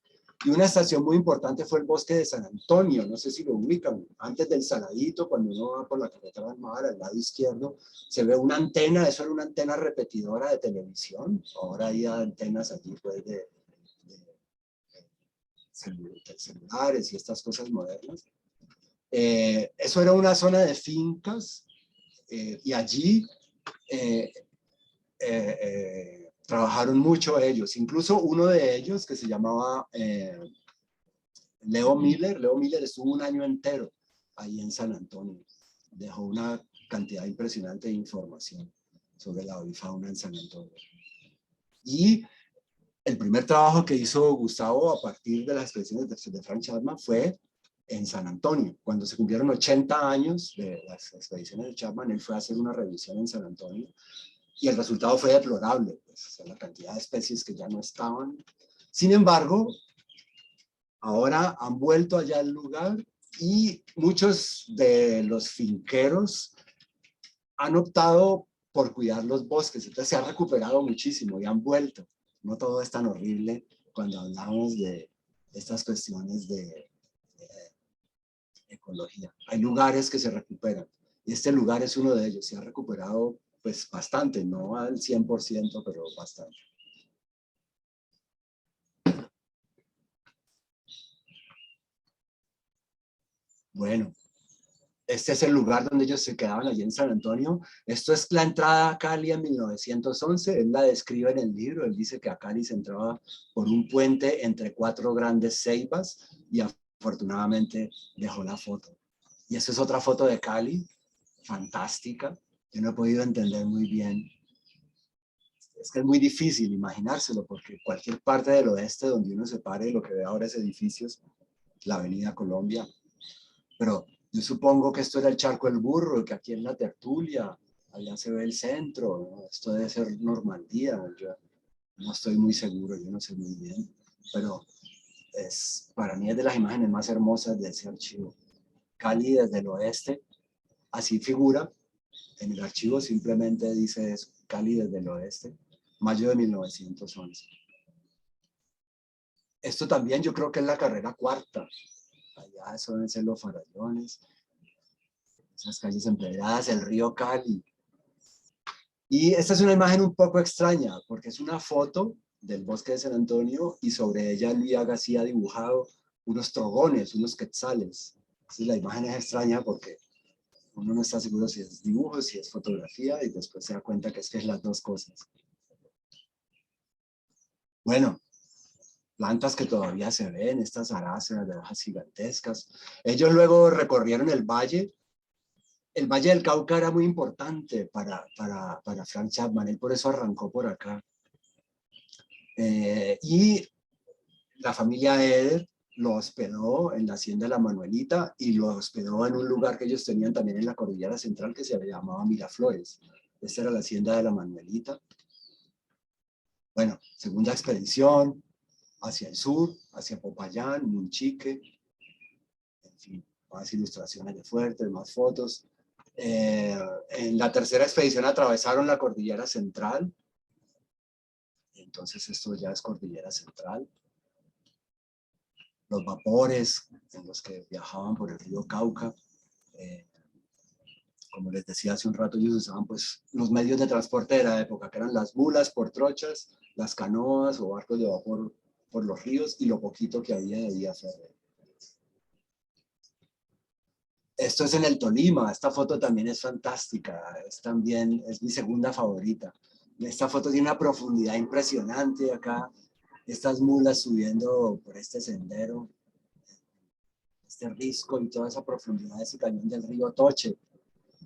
Y una estación muy importante fue el bosque de San Antonio, no sé si lo ubican, antes del Saladito, cuando uno va por la carretera del mar, al lado izquierdo, se ve una antena, eso era una antena repetidora de televisión, ahora hay antenas allí pues de celulares y estas cosas modernas. Eso era una zona de fincas y allí trabajaron mucho ellos, incluso uno de ellos que se llamaba Leo Miller estuvo un año entero ahí en San Antonio, dejó una cantidad impresionante de información sobre la avifauna en San Antonio. Y el primer trabajo que hizo Gustavo a partir de las expediciones de Frank Chapman fue en San Antonio. Cuando se cumplieron 80 años de las expediciones de Chapman, él fue a hacer una revisión en San Antonio y el resultado fue deplorable, pues, la cantidad de especies que ya no estaban. Sin embargo, ahora han vuelto allá al lugar y muchos de los finqueros han optado por cuidar los bosques, entonces se ha recuperado muchísimo y han vuelto. No todo es tan horrible cuando hablamos de estas cuestiones de ecología. Hay lugares que se recuperan y este lugar es uno de ellos. Se ha recuperado pues bastante, no al 100%, pero bastante. Bueno, este es el lugar donde ellos se quedaban allí en San Antonio. Esto es la entrada a Cali en 1911. Él la describe en el libro. Él dice que a Cali se entraba por un puente entre 4 grandes ceibas y afortunadamente dejó la foto. Y esa es otra foto de Cali, fantástica. Yo no he podido entender muy bien. Es que es muy difícil imaginárselo porque cualquier parte del oeste donde uno se pare, lo que ve ahora es edificios, la Avenida Colombia. Pero yo supongo que esto era el Charco del Burro, que aquí en la Tertulia, allá se ve el centro, ¿no? Esto debe ser Normandía, yo no estoy muy seguro, yo no sé muy bien, pero para mí es de las imágenes más hermosas de ese archivo. Cali desde el oeste, así figura, en el archivo simplemente dice eso, Cali desde el oeste, mayo de 1911. Esto también yo creo que es la carrera cuarta, allá son los farallones, esas calles empedradas, el río Cali. Y esta es una imagen un poco extraña, porque es una foto del bosque de San Antonio y sobre ella Luis Agassiz ha dibujado unos trogones, unos quetzales. Entonces la imagen es extraña porque uno no está seguro si es dibujo, si es fotografía, y después se da cuenta que es las dos cosas. Bueno, plantas que todavía se ven, estas aráceas de hojas gigantescas. Ellos luego recorrieron el Valle del Cauca era muy importante para Frank Chapman, él por eso arrancó por acá. Y la familia Eder lo hospedó en la hacienda de la Manuelita y lo hospedó en un lugar que ellos tenían también en la cordillera central que se llamaba Miraflores. Esta era la hacienda de la Manuelita. Bueno, segunda expedición hacia el sur, hacia Popayán, Munchique, en fin, más ilustraciones de Fuerte, más fotos. En la tercera expedición atravesaron la cordillera central, entonces esto ya es cordillera central. Los vapores en los que viajaban por el río Cauca, como les decía hace un rato, ellos usaban pues los medios de transporte de la época, que eran las mulas por trochas, las canoas o barcos de vapor por los ríos y lo poquito que había de vía férrea. Esto es en el Tolima, esta foto también es fantástica, es mi segunda favorita. Esta foto tiene una profundidad impresionante acá, estas mulas subiendo por este sendero, este risco y toda esa profundidad de ese cañón del río Toche.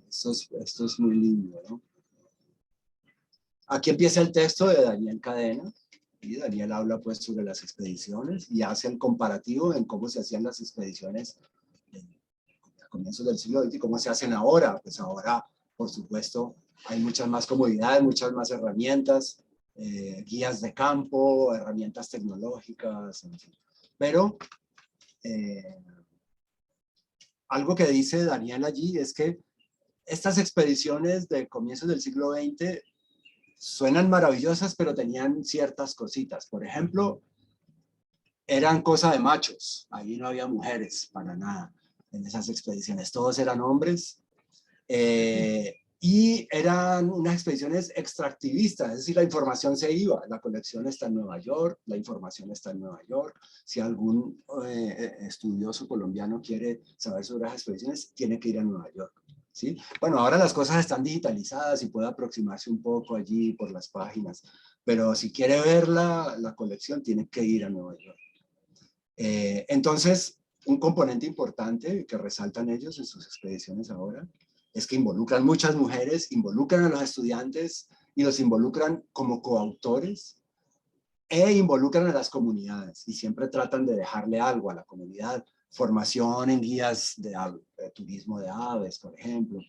Esto es muy lindo, ¿no? Aquí empieza el texto de Daniel Cadena, y Daniel habla pues sobre las expediciones y hace el comparativo en cómo se hacían las expediciones a comienzos del siglo XX y cómo se hacen ahora. Pues ahora, por supuesto, hay muchas más comodidades, muchas más herramientas, guías de campo, herramientas tecnológicas, en fin. Pero algo que dice Daniel allí es que estas expediciones de comienzos del siglo XX suenan maravillosas, pero tenían ciertas cositas. Por ejemplo, eran cosa de machos, ahí no había mujeres para nada en esas expediciones, todos eran hombres, y eran unas expediciones extractivistas, es decir, la información se iba, la colección está en Nueva York, la información está en Nueva York, si algún estudioso colombiano quiere saber sobre las expediciones, tiene que ir a Nueva York. ¿Sí? Bueno, ahora las cosas están digitalizadas y puede aproximarse un poco allí por las páginas, pero si quiere ver la colección, tiene que ir a Nueva York. Entonces, un componente importante que resaltan ellos en sus expediciones ahora es que involucran muchas mujeres, involucran a los estudiantes y los involucran como coautores e involucran a las comunidades y siempre tratan de dejarle algo a la comunidad. Formación en guías de turismo de aves, por ejemplo,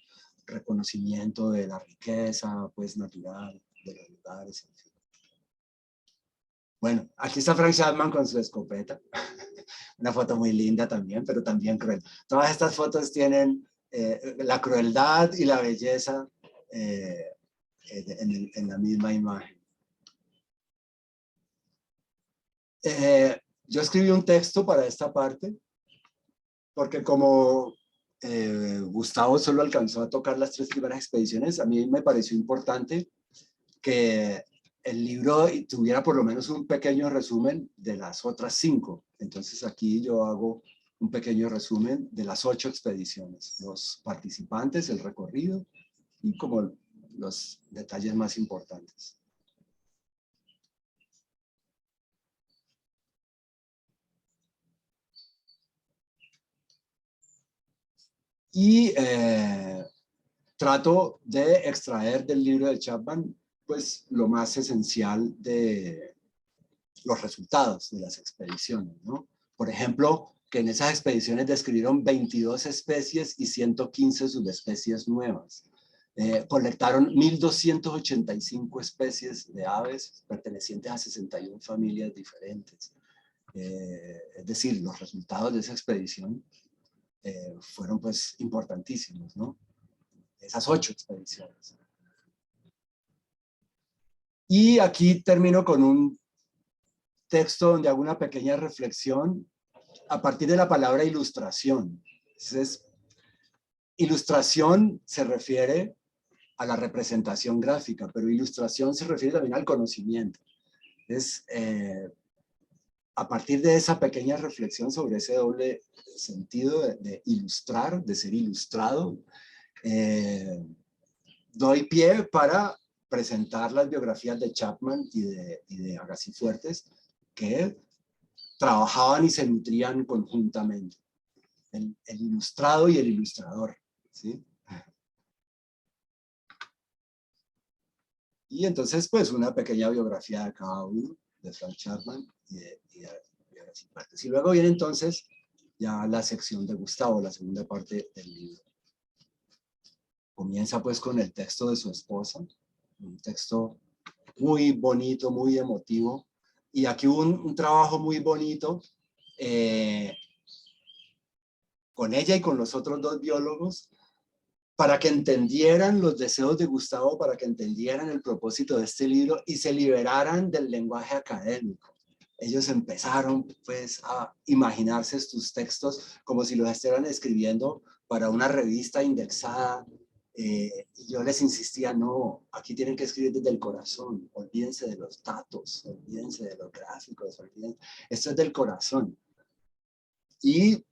reconocimiento de la riqueza pues, natural de los lugares, en fin. Bueno, aquí está Frank Chapman con su escopeta. Una foto muy linda también, pero también cruel. Todas estas fotos tienen la crueldad y la belleza en la misma imagen. Yo escribí un texto para esta parte, porque como Gustavo solo alcanzó a tocar las 3 primeras expediciones, a mí me pareció importante que el libro tuviera por lo menos un pequeño resumen de las otras 5. Entonces aquí yo hago un pequeño resumen de las 8 expediciones, los participantes, el recorrido y como los detalles más importantes. Y trato de extraer del libro de Chapman pues lo más esencial de los resultados de las expediciones, ¿no? Por ejemplo, que en esas expediciones describieron 22 especies y 115 subespecies nuevas. Colectaron 1.285 especies de aves pertenecientes a 61 familias diferentes. Es decir, los resultados de esa expedición fueron pues importantísimos, ¿no? Esas 8 expediciones. Y aquí termino con un texto donde hago una pequeña reflexión a partir de la palabra ilustración. Entonces, ilustración se refiere a la representación gráfica, pero ilustración se refiere también al conocimiento. Es a partir de esa pequeña reflexión sobre ese doble sentido de ilustrar, de ser ilustrado, doy pie para presentar las biografías de Chapman y de Agassi Fuertes, que trabajaban y se nutrían conjuntamente. El ilustrado y el ilustrador, ¿sí? Y entonces, pues, una pequeña biografía de cada uno, de Frank Chapman y de Agassi Fuertes. Y luego viene entonces ya la sección de Gustavo, la segunda parte del libro. Comienza pues con el texto de su esposa, un texto muy bonito, muy emotivo. Y aquí hubo un trabajo muy bonito con ella y con los otros 2 biólogos, para que entendieran los deseos de Gustavo, para que entendieran el propósito de este libro y se liberaran del lenguaje académico. Ellos empezaron pues a imaginarse estos textos como si los estuvieran escribiendo para una revista indexada. Y yo les insistía, no, aquí tienen que escribir desde el corazón, olvídense de los datos, olvídense de los gráficos, olvídense. Esto es del corazón. Y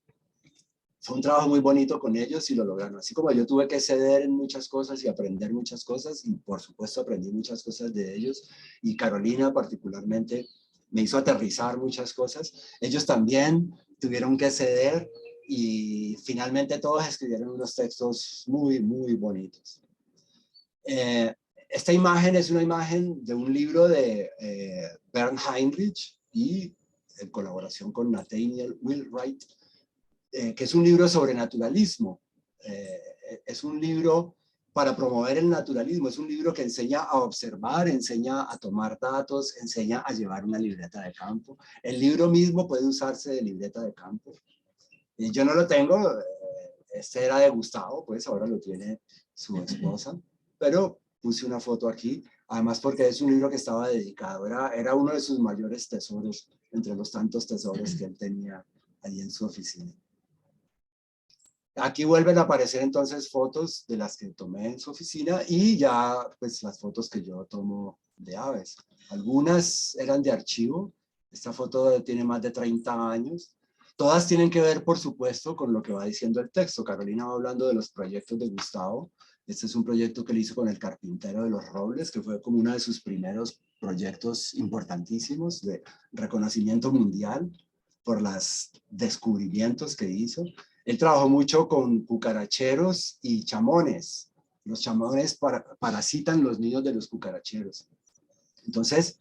fue un trabajo muy bonito con ellos y lo lograron. Así como yo tuve que ceder en muchas cosas y aprender muchas cosas, y por supuesto aprendí muchas cosas de ellos, y Carolina particularmente me hizo aterrizar muchas cosas, ellos también tuvieron que ceder y finalmente todos escribieron unos textos muy, muy bonitos. Esta imagen es una imagen de un libro de Bernd Heinrich y en colaboración con Nathaniel Wheelwright, que es un libro sobre naturalismo. Es un libro para promover el naturalismo, es un libro que enseña a observar, enseña a tomar datos, enseña a llevar una libreta de campo. El libro mismo puede usarse de libreta de campo. Yo no lo tengo, este era de Gustavo, pues ahora lo tiene su esposa, pero puse una foto aquí, además porque es un libro que estaba dedicado, era uno de sus mayores tesoros entre los tantos tesoros que él tenía ahí en su oficina. Aquí vuelven a aparecer entonces fotos de las que tomé en su oficina y ya pues las fotos que yo tomo de aves. Algunas eran de archivo, esta foto tiene más de 30 años. Todas tienen que ver, por supuesto, con lo que va diciendo el texto. Carolina va hablando de los proyectos de Gustavo. Este es un proyecto que él hizo con el Carpintero de los Robles, que fue como uno de sus primeros proyectos importantísimos de reconocimiento mundial por los descubrimientos que hizo. Él trabajó mucho con cucaracheros y chamones. Los chamones parasitan los nidos de los cucaracheros. Entonces,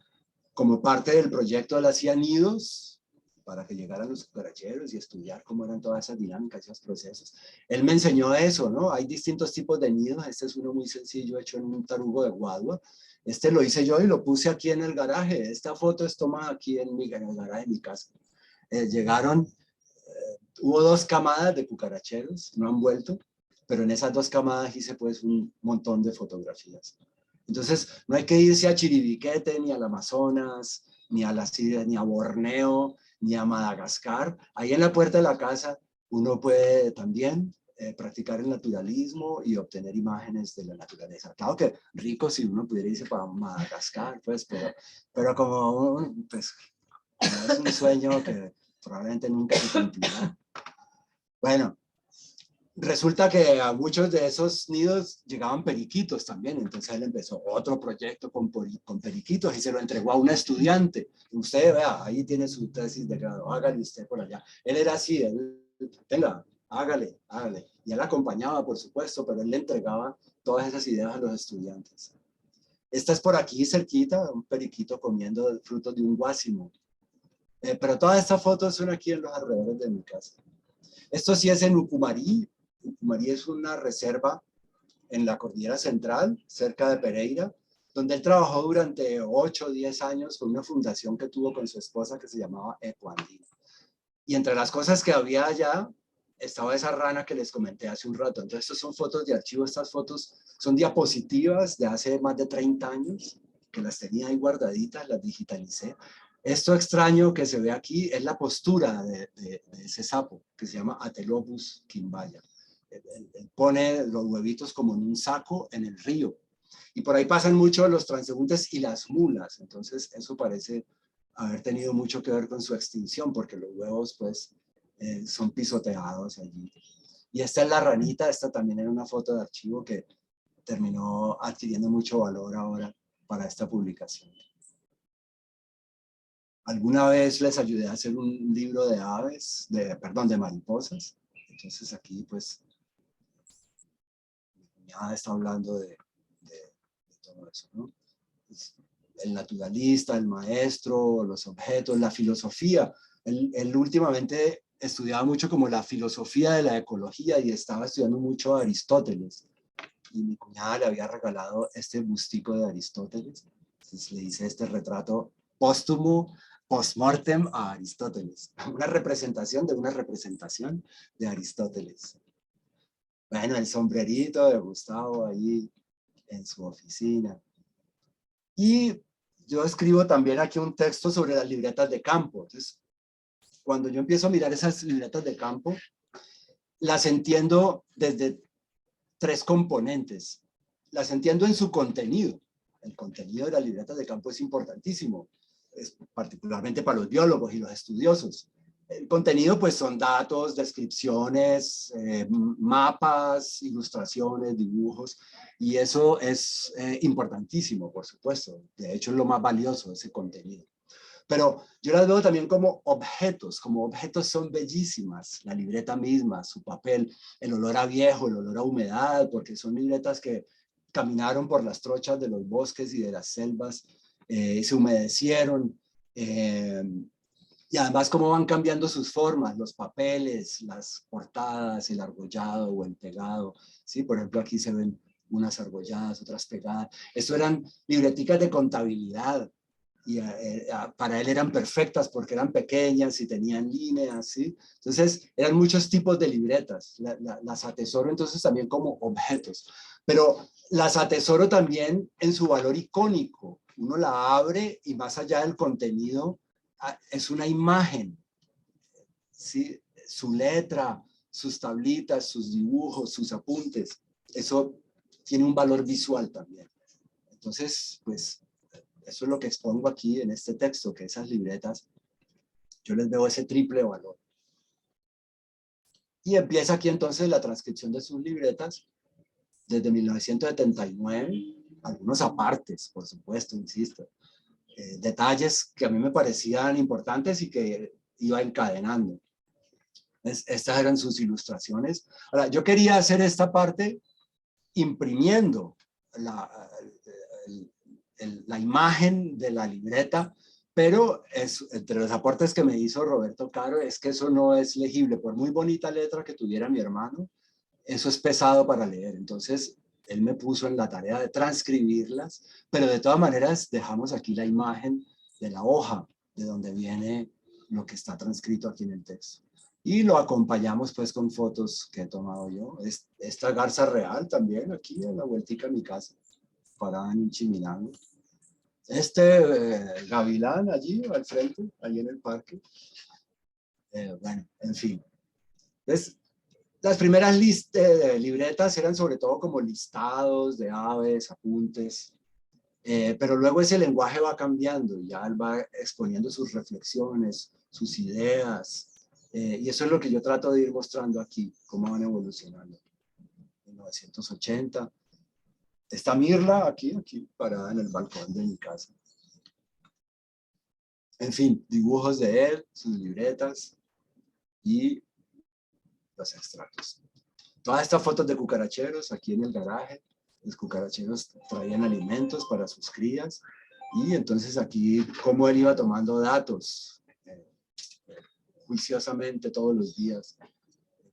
como parte del proyecto, él hacía nidos para que llegaran los cucaracheros y estudiar cómo eran todas esas dinámicas, esos procesos. Él me enseñó eso, ¿no? Hay distintos tipos de nidos. Este es uno muy sencillo, hecho en un tarugo de guadua. Este lo hice yo y lo puse aquí en el garaje. Esta foto es tomada aquí en el garaje de mi casa. Hubo 2 camadas de cucaracheros, no han vuelto, pero en esas 2 camadas hice pues un montón de fotografías. Entonces, no hay que irse a Chiribiquete, ni al Amazonas, ni a Borneo, ni a Madagascar. Ahí en la puerta de la casa uno puede también practicar el naturalismo y obtener imágenes de la naturaleza. Claro que rico si uno pudiera irse para Madagascar, pues, pero como pues, es un sueño que probablemente nunca se cumplirá. Bueno, resulta que a muchos de esos nidos llegaban periquitos también, entonces él empezó otro proyecto con periquitos y se lo entregó a un estudiante. Usted, vea, ahí tiene su tesis de grado, hágale usted por allá. Él era así, venga, hágale. Y él acompañaba, por supuesto, pero él le entregaba todas esas ideas a los estudiantes. Esta es por aquí cerquita, un periquito comiendo frutos de un guásimo. Pero todas estas fotos son aquí en los alrededores de mi casa. Esto sí es en Ucumarí. Ucumarí es una reserva en la Cordillera Central, cerca de Pereira, donde él trabajó durante 8 o 10 años con una fundación que tuvo con su esposa que se llamaba Ecoandino. Y entre las cosas que había allá, estaba esa rana que les comenté hace un rato. Entonces, estas son fotos de archivo. Estas fotos son diapositivas de hace más de 30 años, que las tenía ahí guardaditas, las digitalicé. Esto extraño que se ve aquí es la postura de ese sapo, que se llama Atelopus quimbaya. Él pone los huevitos como en un saco en el río. Y por ahí pasan mucho los transeúntes y las mulas. Entonces, eso parece haber tenido mucho que ver con su extinción, porque los huevos, pues, son pisoteados allí. Y esta es la ranita. Esta también era una foto de archivo que terminó adquiriendo mucho valor ahora para esta publicación. Alguna vez les ayudé a hacer un libro de aves, de mariposas. Entonces aquí, pues, mi cuñada está hablando de todo eso, ¿no? Pues, el naturalista, el maestro, los objetos, la filosofía. Él últimamente estudiaba mucho como la filosofía de la ecología y estaba estudiando mucho a Aristóteles. Y mi cuñada le había regalado este bustico de Aristóteles. Entonces le hice este retrato póstumo, post-mortem a Aristóteles. Una representación de una representación de Aristóteles. Bueno, el sombrerito de Gustavo ahí en su oficina. Y yo escribo también aquí un texto sobre las libretas de campo. Entonces, cuando yo empiezo a mirar esas libretas de campo, las entiendo desde 3 componentes. Las entiendo en su contenido. El contenido de las libretas de campo es importantísimo, particularmente para los biólogos y los estudiosos. El contenido, pues, son datos, descripciones, mapas, ilustraciones, dibujos, y eso es importantísimo, por supuesto. De hecho, es lo más valioso, ese contenido. Pero yo las veo también como objetos son bellísimas, la libreta misma, su papel, el olor a viejo, el olor a humedad, porque son libretas que caminaron por las trochas de los bosques y de las selvas, se humedecieron, y además cómo van cambiando sus formas, los papeles, las portadas, el argollado o el pegado, ¿sí? Por ejemplo, aquí se ven unas argolladas, otras pegadas. Esto eran libreticas de contabilidad, y para él eran perfectas porque eran pequeñas y tenían líneas, ¿sí? Entonces, eran muchos tipos de libretas. Las atesoro entonces también como objetos, pero las atesoro también en su valor icónico. Uno la abre y más allá del contenido, es una imagen, ¿sí? Su letra, sus tablitas, sus dibujos, sus apuntes, eso tiene un valor visual también. Entonces, pues, eso es lo que expongo aquí en este texto, que esas libretas, yo les veo ese triple valor. Y empieza aquí entonces la transcripción de sus libretas desde 1979, algunos apartes, por supuesto, insisto, detalles que a mí me parecían importantes y que iba encadenando. Estas eran sus ilustraciones. Ahora, yo quería hacer esta parte imprimiendo la imagen de la libreta, pero entre los aportes que me hizo Roberto Caro es que eso no es legible. Por muy bonita letra que tuviera mi hermano, eso es pesado para leer. Entonces, él me puso en la tarea de transcribirlas, pero de todas maneras dejamos aquí la imagen de la hoja, de donde viene lo que está transcrito aquí en el texto. Y lo acompañamos pues con fotos que he tomado yo. Esta garza real también aquí en la vueltica de mi casa, parada en un Chimilango. Gavilán allí al frente, allí en el parque. Bueno, en fin. Entonces, las primeras libretas eran sobre todo como listados de aves, apuntes, pero luego ese lenguaje va cambiando y ya él va exponiendo sus reflexiones, sus ideas, y eso es lo que yo trato de ir mostrando aquí, cómo van evolucionando. En 1980, está Mirla aquí parada en el balcón de mi casa. En fin, dibujos de él, sus libretas y los extractos. Todas estas fotos de cucaracheros aquí en el garaje, los cucaracheros traían alimentos para sus crías y entonces aquí cómo él iba tomando datos juiciosamente todos los días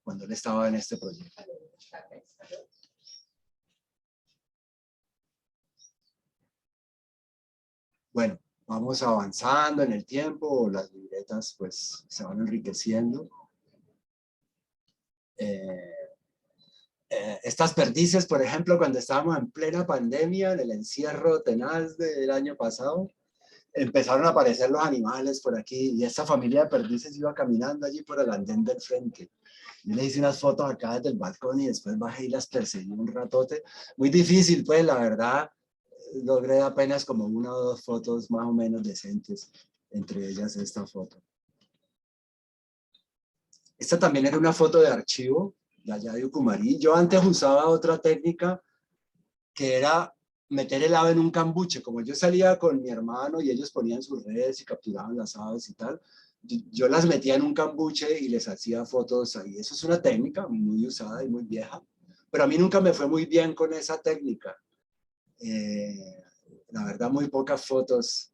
cuando él estaba en este proyecto. Bueno, vamos avanzando en el tiempo, las libretas pues se van enriqueciendo. Estas perdices, por ejemplo, cuando estábamos en plena pandemia, en el encierro tenaz del año pasado, empezaron a aparecer los animales por aquí y esta familia de perdices iba caminando allí por el andén del frente. Yo le hice unas fotos acá desde el balcón y después bajé y las perseguí un ratote. Muy difícil, pues, la verdad. Logré apenas como una o dos fotos más o menos decentes, entre ellas esta foto. Esta también era una foto de archivo de allá de Ucumarí. Yo antes usaba otra técnica que era meter el ave en un cambuche. Como yo salía con mi hermano y ellos ponían sus redes y capturaban las aves y tal, yo las metía en un cambuche y les hacía fotos ahí. Eso es una técnica muy usada y muy vieja, pero a mí nunca me fue muy bien con esa técnica. La verdad, muy pocas fotos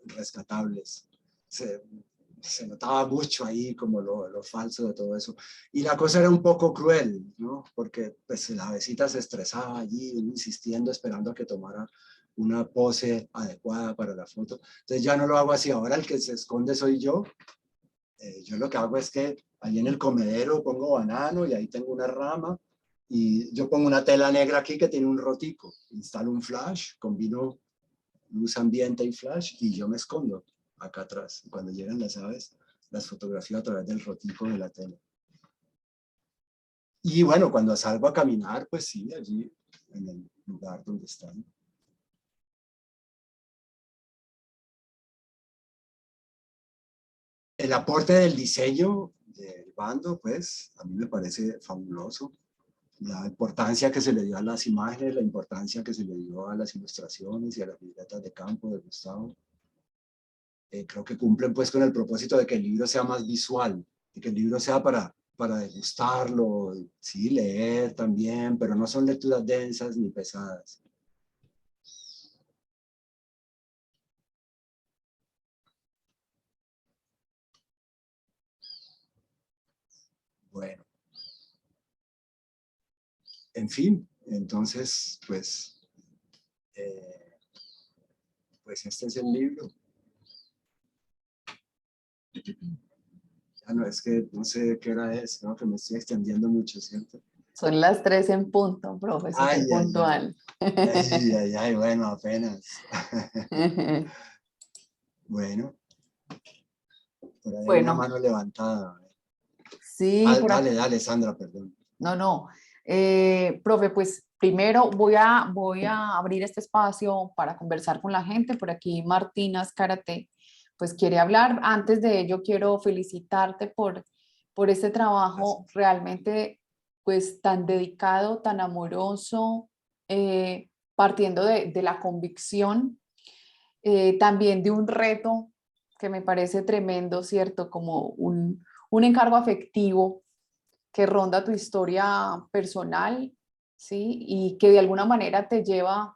rescatables. Se notaba mucho ahí como lo falso de todo eso. Y la cosa era un poco cruel, ¿no? Porque pues la avecita se estresaba allí, insistiendo, esperando a que tomara una pose adecuada para la foto. Entonces ya no lo hago así. Ahora el que se esconde soy yo. Yo lo que hago es que ahí en el comedero pongo banano y ahí tengo una rama y yo pongo una tela negra aquí que tiene un rotico. Instalo un flash, combino luz ambiente y flash y yo me escondo acá atrás. Cuando llegan las aves, las fotografío a través del rotico de la tela. Y bueno, cuando salgo a caminar, pues sí, allí en el lugar donde están. El aporte del diseño del bando, pues, a mí me parece fabuloso. La importancia que se le dio a las imágenes, la importancia que se le dio a las ilustraciones y a las libretas de campo de Gustavo. Creo que cumplen pues con el propósito de que el libro sea más visual, de que el libro sea para degustarlo, sí, leer también, pero no son lecturas densas ni pesadas. Bueno. En fin, entonces, pues este es el libro. Ya no, es que no sé qué hora es, creo que me estoy extendiendo mucho, ¿cierto? Son las 3 en punto, profe, súper Ay, puntual. ay, bueno, apenas. Bueno, Por ahí hay una Bueno, mano levantada. sí, por aquí. Dale, dale, Sandra, perdón. No, no. Profe, pues primero voy a abrir este espacio para conversar con la gente. Por aquí Martina Azcárate, pues quiere hablar. Antes de ello, quiero felicitarte por este trabajo Gracias. realmente, pues tan dedicado, tan amoroso, partiendo de la convicción, también de un reto que me parece tremendo, ¿cierto? Como un encargo afectivo que ronda tu historia personal, ¿sí? Y que de alguna manera te lleva,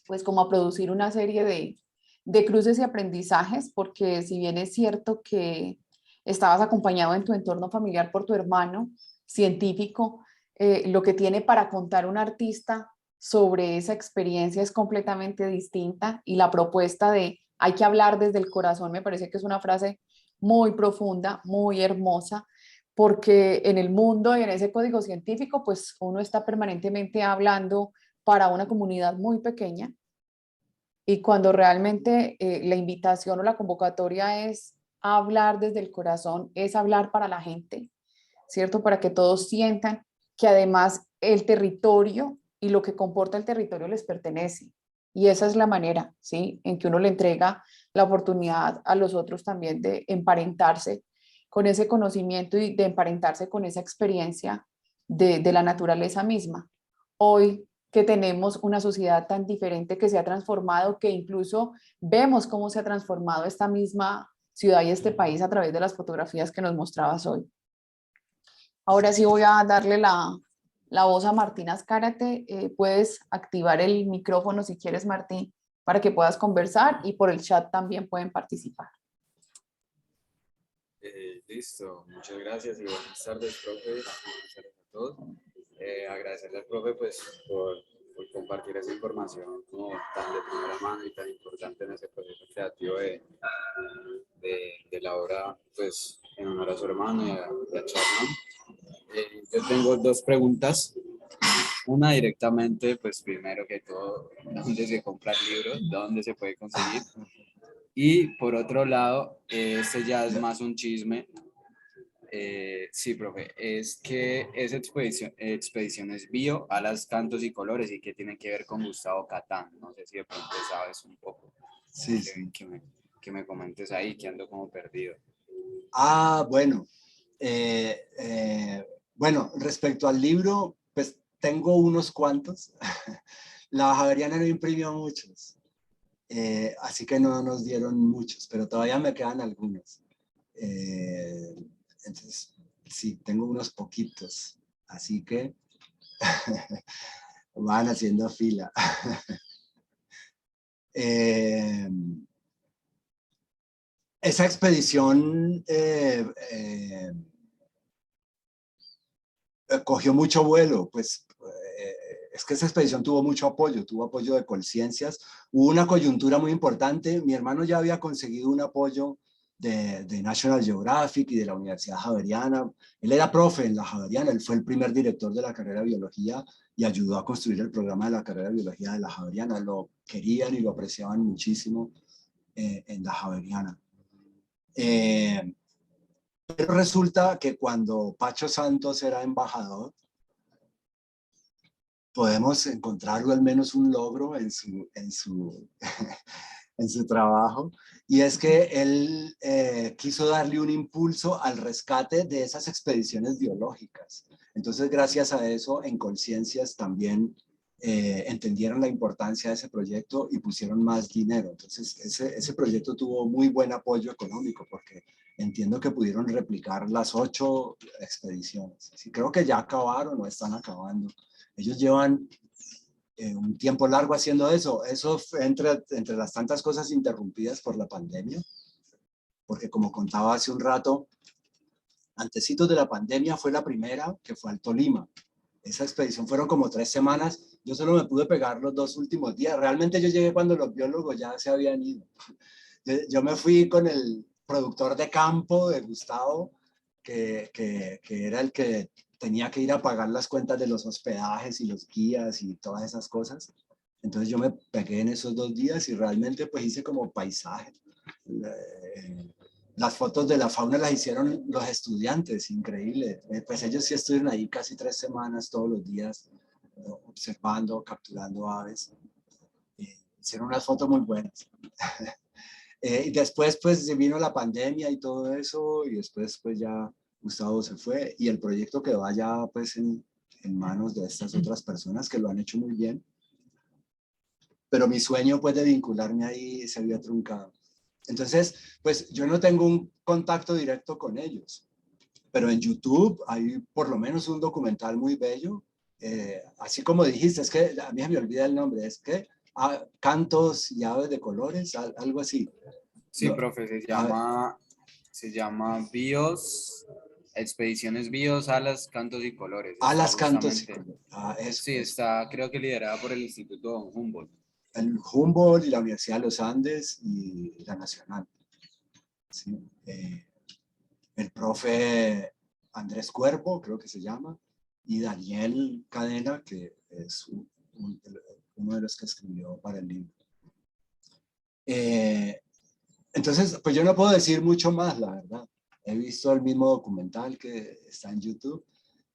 pues, como a producir una serie de cruces y aprendizajes, porque si bien es cierto que estabas acompañado en tu entorno familiar por tu hermano científico, lo que tiene para contar un artista sobre esa experiencia es completamente distinta y la propuesta de hay que hablar desde el corazón me parece que es una frase muy profunda, muy hermosa, porque en el mundo y en ese código científico, pues uno está permanentemente hablando para una comunidad muy pequeña y cuando realmente la invitación o la convocatoria es hablar desde el corazón, es hablar para la gente, ¿cierto? Para que todos sientan que además el territorio y lo que comporta el territorio les pertenece. Y esa es la manera, ¿sí? En que uno le entrega la oportunidad a los otros también de emparentarse con ese conocimiento y de emparentarse con esa experiencia de la naturaleza misma. Hoy que tenemos una sociedad tan diferente que se ha transformado, que incluso vemos cómo se ha transformado esta misma ciudad y este país a través de las fotografías que nos mostrabas hoy. Ahora sí voy a darle la voz a Martín Azcárate. Puedes activar el micrófono si quieres, Martín, para que puedas conversar y por el chat también pueden participar. Listo, muchas gracias y buenas tardes, profe. Buenas tardes a todos. Agradecerle al profe pues, por compartir esa información como tan de primera mano y tan importante en ese proceso creativo de la obra pues, en honor a su hermano y a Chapman. Yo tengo dos preguntas. Una directamente, pues primero que todo, ¿dónde se compra el libro? ¿Dónde se puede conseguir? Y por otro lado, este ya es más un chisme. Sí, profe, es que esa expedición es bio, alas, cantos y colores y que tiene que ver con Gustavo Catán. No sé si de pronto sabes un poco, Sí, sí. que me comentes ahí, que ando como perdido. Bueno. Bueno, respecto al libro, pues tengo unos cuantos. La Javeriana no imprimió muchos, así que no nos dieron muchos, pero todavía me quedan algunos. Eh, entonces, sí, tengo unos poquitos, así que van haciendo fila. Eh, esa expedición cogió mucho vuelo, pues es que esa expedición tuvo apoyo de Colciencias, hubo una coyuntura muy importante, mi hermano ya había conseguido un apoyo de National Geographic y de la Universidad Javeriana, él era profe en la Javeriana, él fue el primer director de la carrera de biología y ayudó a construir el programa de la carrera de biología de la Javeriana, lo querían y lo apreciaban muchísimo en la Javeriana. Pero resulta que cuando Pacho Santos era embajador, podemos encontrarlo al menos un logro en su trabajo, y es que él quiso darle un impulso al rescate de esas expediciones biológicas. Entonces, gracias a eso, en Conciencias también entendieron la importancia de ese proyecto y pusieron más dinero. Entonces, ese proyecto tuvo muy buen apoyo económico porque entiendo que pudieron replicar las 8 expediciones. Sí, creo que ya acabaron o están acabando. Ellos llevan un tiempo largo haciendo eso. Eso fue entre las tantas cosas interrumpidas por la pandemia, porque como contaba hace un rato, antecitos de la pandemia fue la primera que fue al Tolima. Esa expedición fueron como 3 semanas. Yo solo me pude pegar los 2 últimos días. Realmente yo llegué cuando los biólogos ya se habían ido. Yo me fui con el productor de campo de Gustavo, que era el que tenía que ir a pagar las cuentas de los hospedajes y los guías y todas esas cosas. Entonces yo me pegué en esos 2 días y realmente pues hice como paisaje. Las fotos de la fauna las hicieron los estudiantes, increíble. Pues ellos sí estuvieron ahí casi 3 semanas todos los días, observando, capturando aves. Hicieron unas fotos muy buenas. Y después pues vino la pandemia y todo eso, y después pues ya Gustavo se fue, y el proyecto quedó allá pues en manos de estas otras personas que lo han hecho muy bien. Pero mi sueño pues de vincularme ahí se había truncado. Entonces, pues yo no tengo un contacto directo con ellos, pero en YouTube hay por lo menos un documental muy bello, así como dijiste, es que a mí me olvida el nombre, es que Cantos y Aves de Colores, algo así. Sí, No, profe, se llama BIOS, Expediciones BIOS, Alas, Cantos y Colores. Está Alas, Cantos y justamente, Colores. Eso, sí, eso. está creo que liderada por el Instituto Don Humboldt. El Humboldt y la Universidad de los Andes y la Nacional. ¿Sí? El profe Andrés Cuervo, creo que se llama, y Daniel Cadena, que es uno de los que escribió para el libro. Entonces, pues yo no puedo decir mucho más, la verdad. He visto el mismo documental que está en YouTube.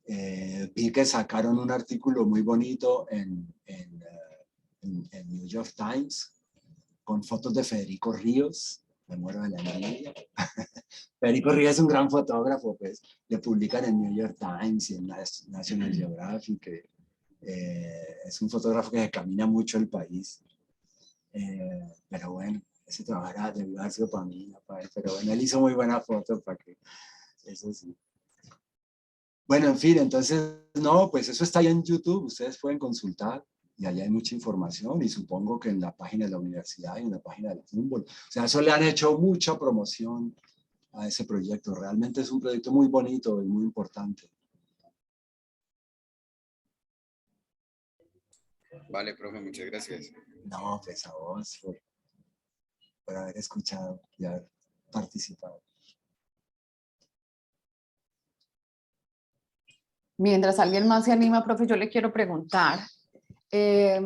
Vi que sacaron un artículo muy bonito en New York Times con fotos de Federico Ríos. Me muero de la envidia. Federico Ríos es un gran fotógrafo, pues le publican en New York Times y en National Geographic. Es un fotógrafo que camina mucho el país. Pero bueno, ese trabajo debió haber sido para mí, no para él. Pero bueno, él hizo muy buena foto para que, eso sí. Bueno, en fin, entonces, no, pues eso está ahí en YouTube, ustedes pueden consultar y allá hay mucha información y supongo que en la página de la universidad y en la página del Humboldt. O sea, eso le han hecho mucha promoción a ese proyecto. Realmente es un proyecto muy bonito y muy importante. Vale, profe, muchas gracias. No, pues a vos por haber escuchado y haber participado. Mientras alguien más se anima, profe, yo le quiero preguntar. eh,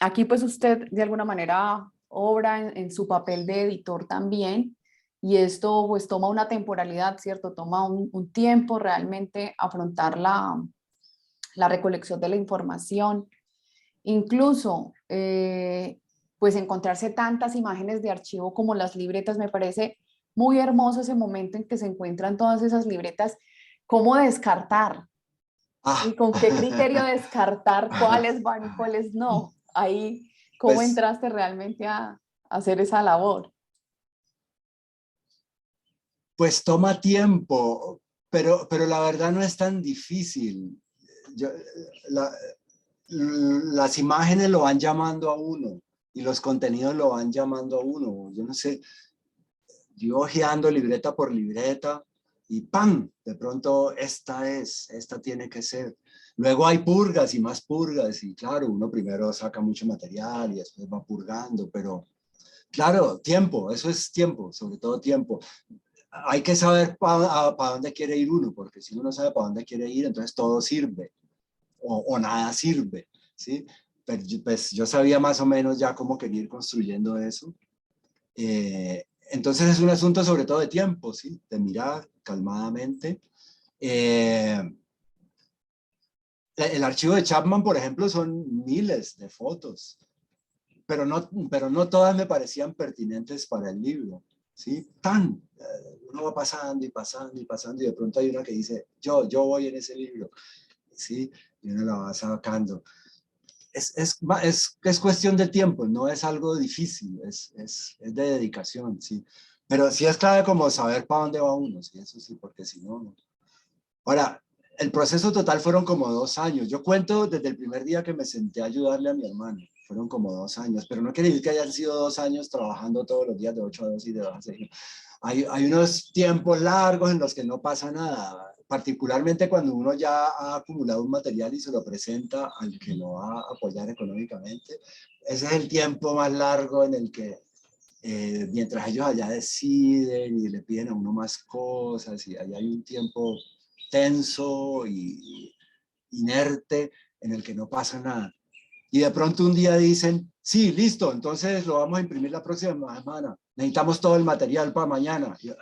Aquí pues usted de alguna manera obra en su papel de editor también y esto pues toma una temporalidad, ¿cierto? Toma un tiempo realmente afrontar la recolección de la información. Incluso pues encontrarse tantas imágenes de archivo como las libretas, me parece muy hermoso ese momento en que se encuentran todas esas libretas, cómo descartar, ¿sí? ¿Con qué criterio descartar cuáles van y cuáles no? Ahí, ¿cómo Pues, entraste realmente a hacer esa labor? pues toma tiempo, pero la verdad no es tan difícil. Yo, la, las imágenes lo van llamando a uno y los contenidos lo van llamando a uno. Yo no sé, yo ojeando libreta por libreta y ¡pam! De pronto esta tiene que ser. Luego hay purgas y más purgas y claro, uno primero saca mucho material y después va purgando, pero claro, tiempo, eso es tiempo, sobre todo tiempo. Hay que saber para dónde quiere ir uno, porque si uno sabe para dónde quiere ir, entonces todo sirve o nada sirve, ¿sí? Pero pues yo sabía más o menos ya cómo quería ir construyendo eso. Entonces es un asunto sobre todo de tiempo, ¿sí? De mirar calmadamente. El archivo de Chapman, por ejemplo, son miles de fotos, pero no todas me parecían pertinentes para el libro, ¿sí? Uno va pasando y pasando y pasando y de pronto hay una que dice, yo voy en ese libro, ¿sí? Y uno la va sacando. Es cuestión de tiempo, no es algo difícil, es de dedicación, sí. Pero sí es clave como saber para dónde va uno, sí, eso sí, porque si no, no. Ahora, el proceso total fueron como 2 años. Yo cuento desde el primer día que me senté a ayudarle a mi hermano. Fueron como 2 años, pero no quiere decir que hayan sido 2 años trabajando todos los días de 8 a 2 y de 2 a 6. Hay unos tiempos largos en los que no pasa nada, particularmente cuando uno ya ha acumulado un material y se lo presenta al que lo va a apoyar económicamente. Ese es el tiempo más largo en el que mientras ellos allá deciden y le piden a uno más cosas y allá hay un tiempo tenso y inerte en el que no pasa nada. Y de pronto un día dicen, sí, listo, entonces lo vamos a imprimir la próxima semana. necesitamos todo el material para mañana. Y yo,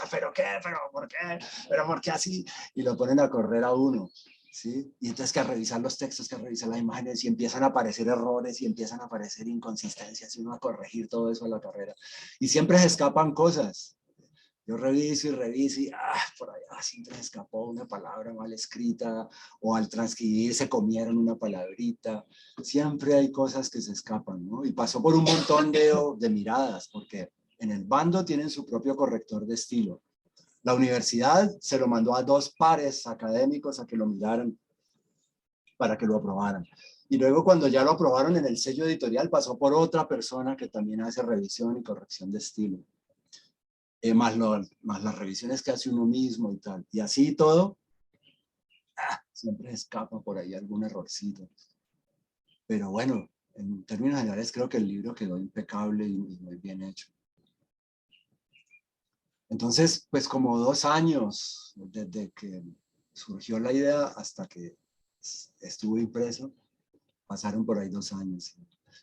¿pero qué? ¿Pero por qué? ¿Pero por qué así? Y lo ponen a correr a uno, ¿sí? Y entonces que a revisar los textos, que a revisar las imágenes, y empiezan a aparecer errores, y empiezan a aparecer inconsistencias, y uno a corregir todo eso a la carrera. Y siempre se escapan cosas. Yo reviso y reviso y por allá siempre escapó una palabra mal escrita, o al transcribir se comieron una palabrita. Siempre hay cosas que se escapan, ¿no? Y pasó por un montón de miradas, porque en el bando tienen su propio corrector de estilo. La universidad se lo mandó a 2 pares académicos a que lo miraran para que lo aprobaran. Y luego cuando ya lo aprobaron en el sello editorial, pasó por otra persona que también hace revisión y corrección de estilo. Más las revisiones que hace uno mismo y tal. Y así todo, siempre escapa por ahí algún errorcito. Pero bueno, en términos generales creo que el libro quedó impecable y muy bien hecho. Entonces, pues como 2 años desde que surgió la idea hasta que estuvo impreso, pasaron por ahí 2 años.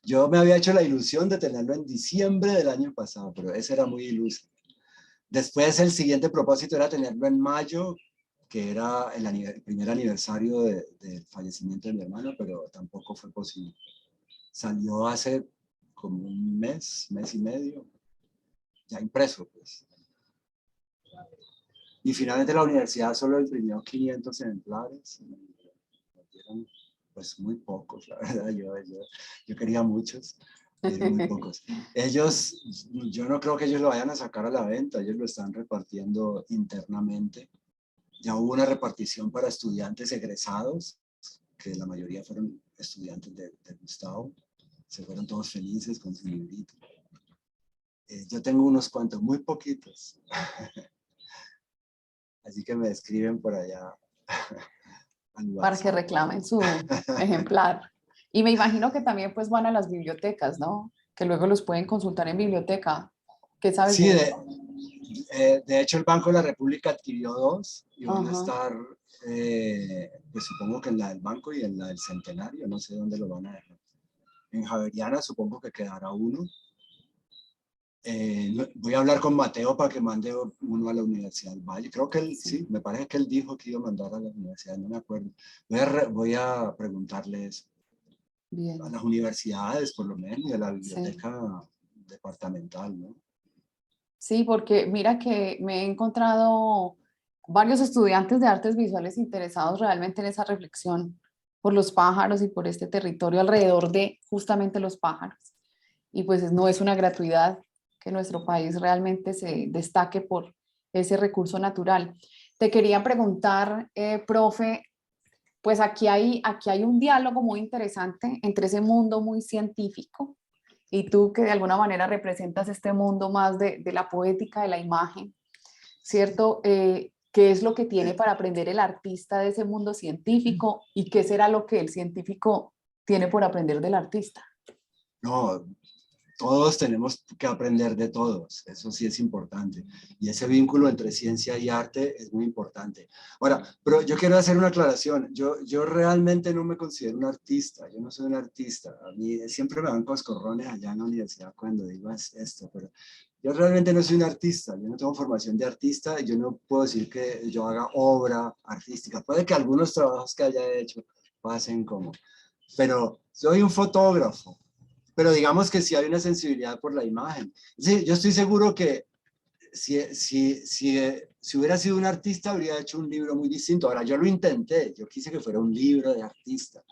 Yo me había hecho la ilusión de tenerlo en diciembre del año pasado, pero ese era muy iluso. Después el siguiente propósito era tenerlo en mayo, que era el primer aniversario del fallecimiento de mi hermano, pero tampoco fue posible. Salió hace como un mes y medio, ya impreso, pues. Y finalmente la universidad solo imprimió 500 ejemplares. Eran pues muy pocos, la verdad. Yo quería muchos, pero muy pocos. Yo no creo que ellos lo vayan a sacar a la venta, ellos lo están repartiendo internamente. Ya hubo una repartición para estudiantes egresados, que la mayoría fueron estudiantes de Gustavo. Se fueron todos felices con su librito. Yo tengo unos cuantos, muy poquitos. Así que me escriben por allá. Para que reclamen su ejemplar. Y me imagino que también pues van a las bibliotecas, ¿no? Que luego los pueden consultar en biblioteca. ¿Qué sabes Sí, de eso? de hecho el Banco de la República adquirió 2 y van a Ajá. estar, pues supongo que en la del Banco y en la del Centenario, no sé dónde lo van a dejar. En Javeriana supongo que quedará uno. Voy a hablar con Mateo para que mande uno a la Universidad del Valle. Creo que él, sí, me parece que él dijo que iba a mandar a la universidad, no me acuerdo. Voy a preguntarles Bien. a las universidades, por lo menos, y a la Sí. biblioteca departamental, ¿no? Sí, porque mira que me he encontrado varios estudiantes de artes visuales interesados realmente en esa reflexión por los pájaros y por este territorio alrededor de justamente los pájaros. Y pues no es una gratuidad que nuestro país realmente se destaque por ese recurso natural. Te quería preguntar, profe, pues aquí hay un diálogo muy interesante entre ese mundo muy científico y tú que de alguna manera representas este mundo más de la poética de la imagen, ¿cierto? ¿Qué es lo que tiene para aprender el artista de ese mundo científico y qué será lo que el científico tiene por aprender del artista? No, todos tenemos que aprender de todos, eso sí es importante. Y ese vínculo entre ciencia y arte es muy importante. Ahora, pero yo quiero hacer una aclaración. Yo realmente no me considero un artista, yo no soy un artista. A mí siempre me dan coscorrones allá en la universidad cuando digo esto, pero yo realmente no soy un artista, yo no tengo formación de artista y yo no puedo decir que yo haga obra artística. Puede que algunos trabajos que haya hecho pasen como, pero soy un fotógrafo. Pero digamos que sí hay una sensibilidad por la imagen. Sí, yo estoy seguro que si hubiera sido un artista habría hecho un libro muy distinto. Ahora, yo lo intenté, yo quise que fuera un libro de artista,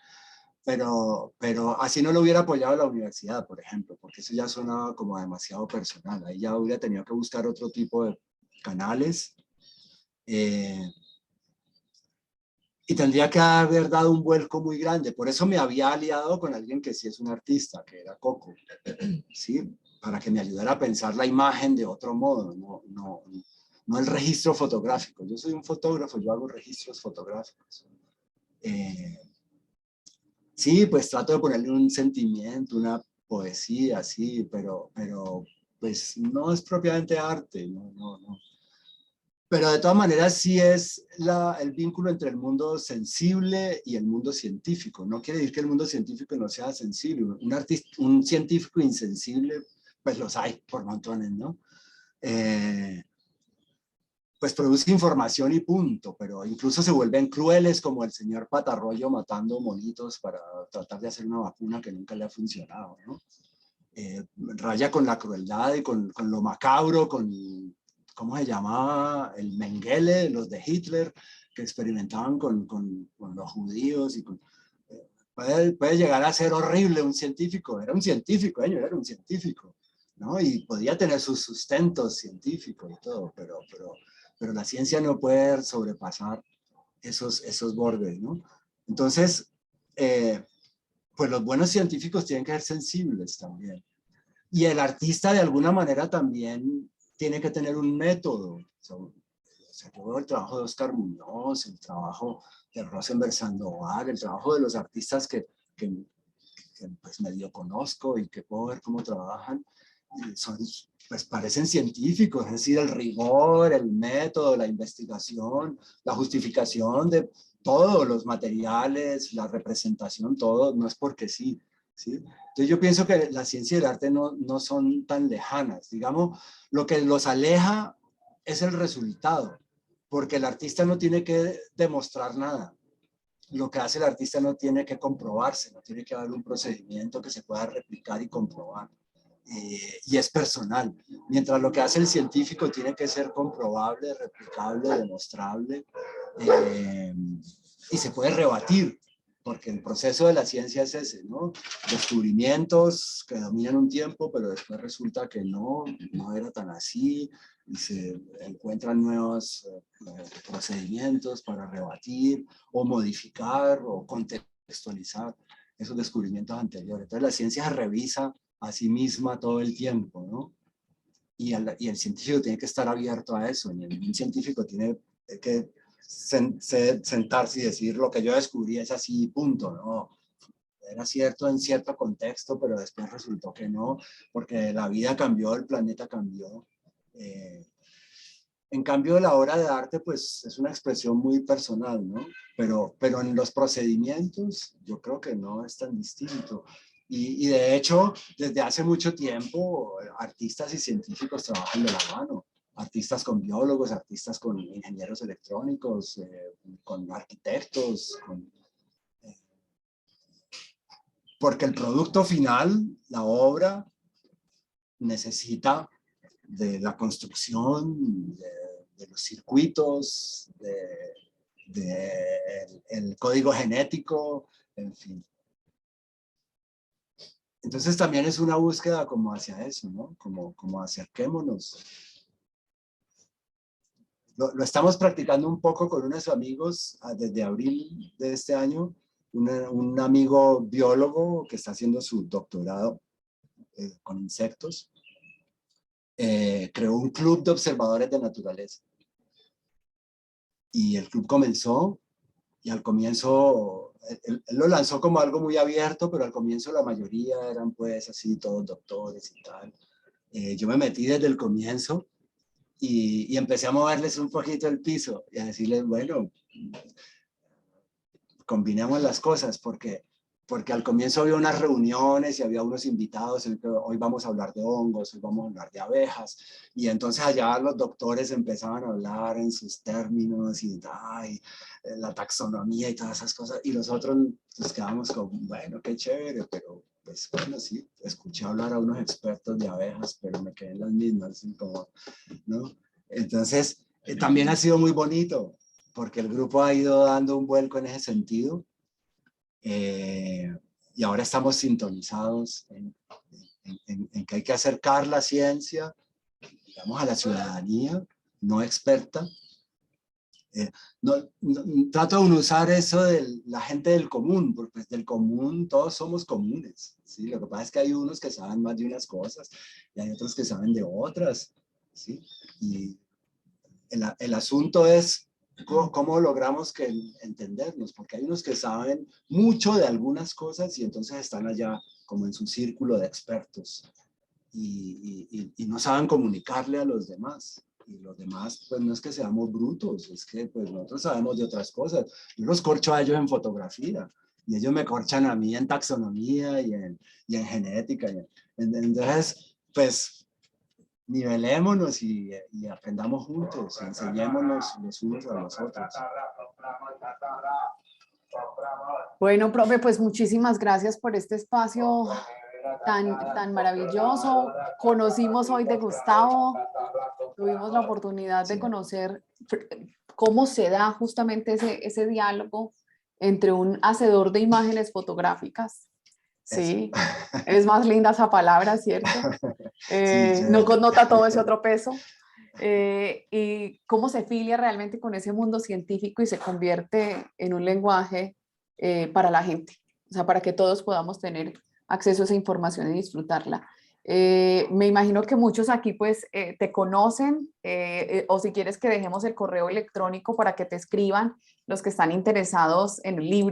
pero así no lo hubiera apoyado la universidad, por ejemplo, porque eso ya sonaba como demasiado personal. Ahí ya hubiera tenido que buscar otro tipo de canales. Y tendría que haber dado un vuelco muy grande. Por eso me había aliado con alguien que sí es un artista, que era Coco, ¿sí? Para que me ayudara a pensar la imagen de otro modo, no el registro fotográfico. Yo soy un fotógrafo, yo hago registros fotográficos. Sí, pues trato de ponerle un sentimiento, una poesía, sí, pero pues no es propiamente arte, no. Pero de todas maneras sí es el vínculo entre el mundo sensible y el mundo científico. No quiere decir que el mundo científico no sea sensible. Un científico insensible pues los hay por montones, ¿no? Pues produce información y punto, pero incluso se vuelven crueles como el señor Patarroyo matando monitos para tratar de hacer una vacuna que nunca le ha funcionado, ¿no? Raya con la crueldad y con lo macabro, con, ¿cómo se llamaba? El Mengele, los de Hitler, que experimentaban con los judíos y con... puede llegar a ser horrible un científico, era un científico, era un científico, ¿no? Y podía tener sus sustentos científicos y todo, pero la ciencia no puede sobrepasar esos bordes, ¿no? Entonces, pues los buenos científicos tienen que ser sensibles también. Y el artista de alguna manera también tiene que tener un método. O sea, yo veo el trabajo de Oscar Muñoz, el trabajo de Rosenberg Sandoval, el trabajo de los artistas que pues medio conozco y que puedo ver cómo trabajan, y son, pues parecen científicos, es decir, el rigor, el método, la investigación, la justificación de todos los materiales, la representación, todo, no es porque sí, ¿sí? Entonces yo pienso que la ciencia y el arte no son tan lejanas, digamos, lo que los aleja es el resultado, porque el artista no tiene que demostrar nada. Lo que hace el artista no tiene que comprobarse, no tiene que haber un procedimiento que se pueda replicar y comprobar. Y es personal. Mientras lo que hace el científico tiene que ser comprobable, replicable, demostrable, y se puede rebatir, porque el proceso de la ciencia es ese, ¿no? Descubrimientos que dominan un tiempo, pero después resulta que no era tan así, y se encuentran nuevos procedimientos para rebatir, o modificar, o contextualizar esos descubrimientos anteriores. Entonces la ciencia se revisa a sí misma todo el tiempo, ¿no? Y el científico tiene que estar abierto a eso, y un científico tiene que sentarse y decir lo que yo descubrí es así, punto, ¿no? Era cierto en cierto contexto, pero después resultó que no, porque la vida cambió, el planeta cambió. En cambio, la obra de arte, pues, es una expresión muy personal, ¿no? Pero en los procedimientos, yo creo que no es tan distinto. Y de hecho, desde hace mucho tiempo, artistas y científicos trabajan de la mano. Artistas con biólogos, artistas con ingenieros electrónicos, con arquitectos, porque el producto final, la obra, necesita de la construcción, de los circuitos, el código genético, en fin. Entonces también es una búsqueda como hacia eso, ¿no? Como acerquémonos. Lo estamos practicando un poco con unos amigos desde abril de este año. Un amigo biólogo que está haciendo su doctorado con insectos. Creó un club de observadores de naturaleza. Y el club comenzó, y al comienzo, él lo lanzó como algo muy abierto, pero al comienzo la mayoría eran pues así, todos doctores y tal. Yo me metí desde el comienzo y empecé a moverles un poquito el piso y a decirles, bueno, combinemos las cosas, porque al comienzo había unas reuniones y había unos invitados, hoy vamos a hablar de hongos, hoy vamos a hablar de abejas, y entonces allá los doctores empezaban a hablar en sus términos y la taxonomía y todas esas cosas, y nosotros nos quedamos como, bueno, qué chévere, pero pues bueno, sí, escuché hablar a unos expertos de abejas, pero me quedé en las mismas, como, ¿no? Entonces, también ha sido muy bonito, porque el grupo ha ido dando un vuelco en ese sentido, y ahora estamos sintonizados en que hay que acercar la ciencia, digamos, a la ciudadanía no experta. Trato de usar eso de la gente del común, porque pues, del común todos somos comunes, ¿sí? Lo que pasa es que hay unos que saben más de unas cosas y hay otros que saben de otras, ¿sí? Y el asunto es cómo logramos entendernos, porque hay unos que saben mucho de algunas cosas y entonces están allá como en su círculo de expertos y no saben comunicarle a los demás. Y los demás, pues no es que seamos brutos, es que pues nosotros sabemos de otras cosas. Yo los corcho a ellos en fotografía y ellos me corchan a mí en taxonomía y en genética. Entonces, pues nivelémonos y aprendamos juntos, enseñémonos los unos a los otros. Bueno, profe, pues muchísimas gracias por este espacio tan maravilloso. Conocimos hoy de Gustavo, tuvimos la oportunidad de Sí. conocer cómo se da justamente ese diálogo entre un hacedor de imágenes fotográficas. Sí, es más linda esa palabra, ¿cierto? Sí, No connota todo ese otro peso. Y cómo se filia realmente con ese mundo científico y se convierte en un lenguaje para la gente, o sea, para que todos podamos tener acceso a esa información y disfrutarla. Me imagino que muchos aquí pues te conocen o si quieres que dejemos el correo electrónico para que te escriban los que están interesados en el libro.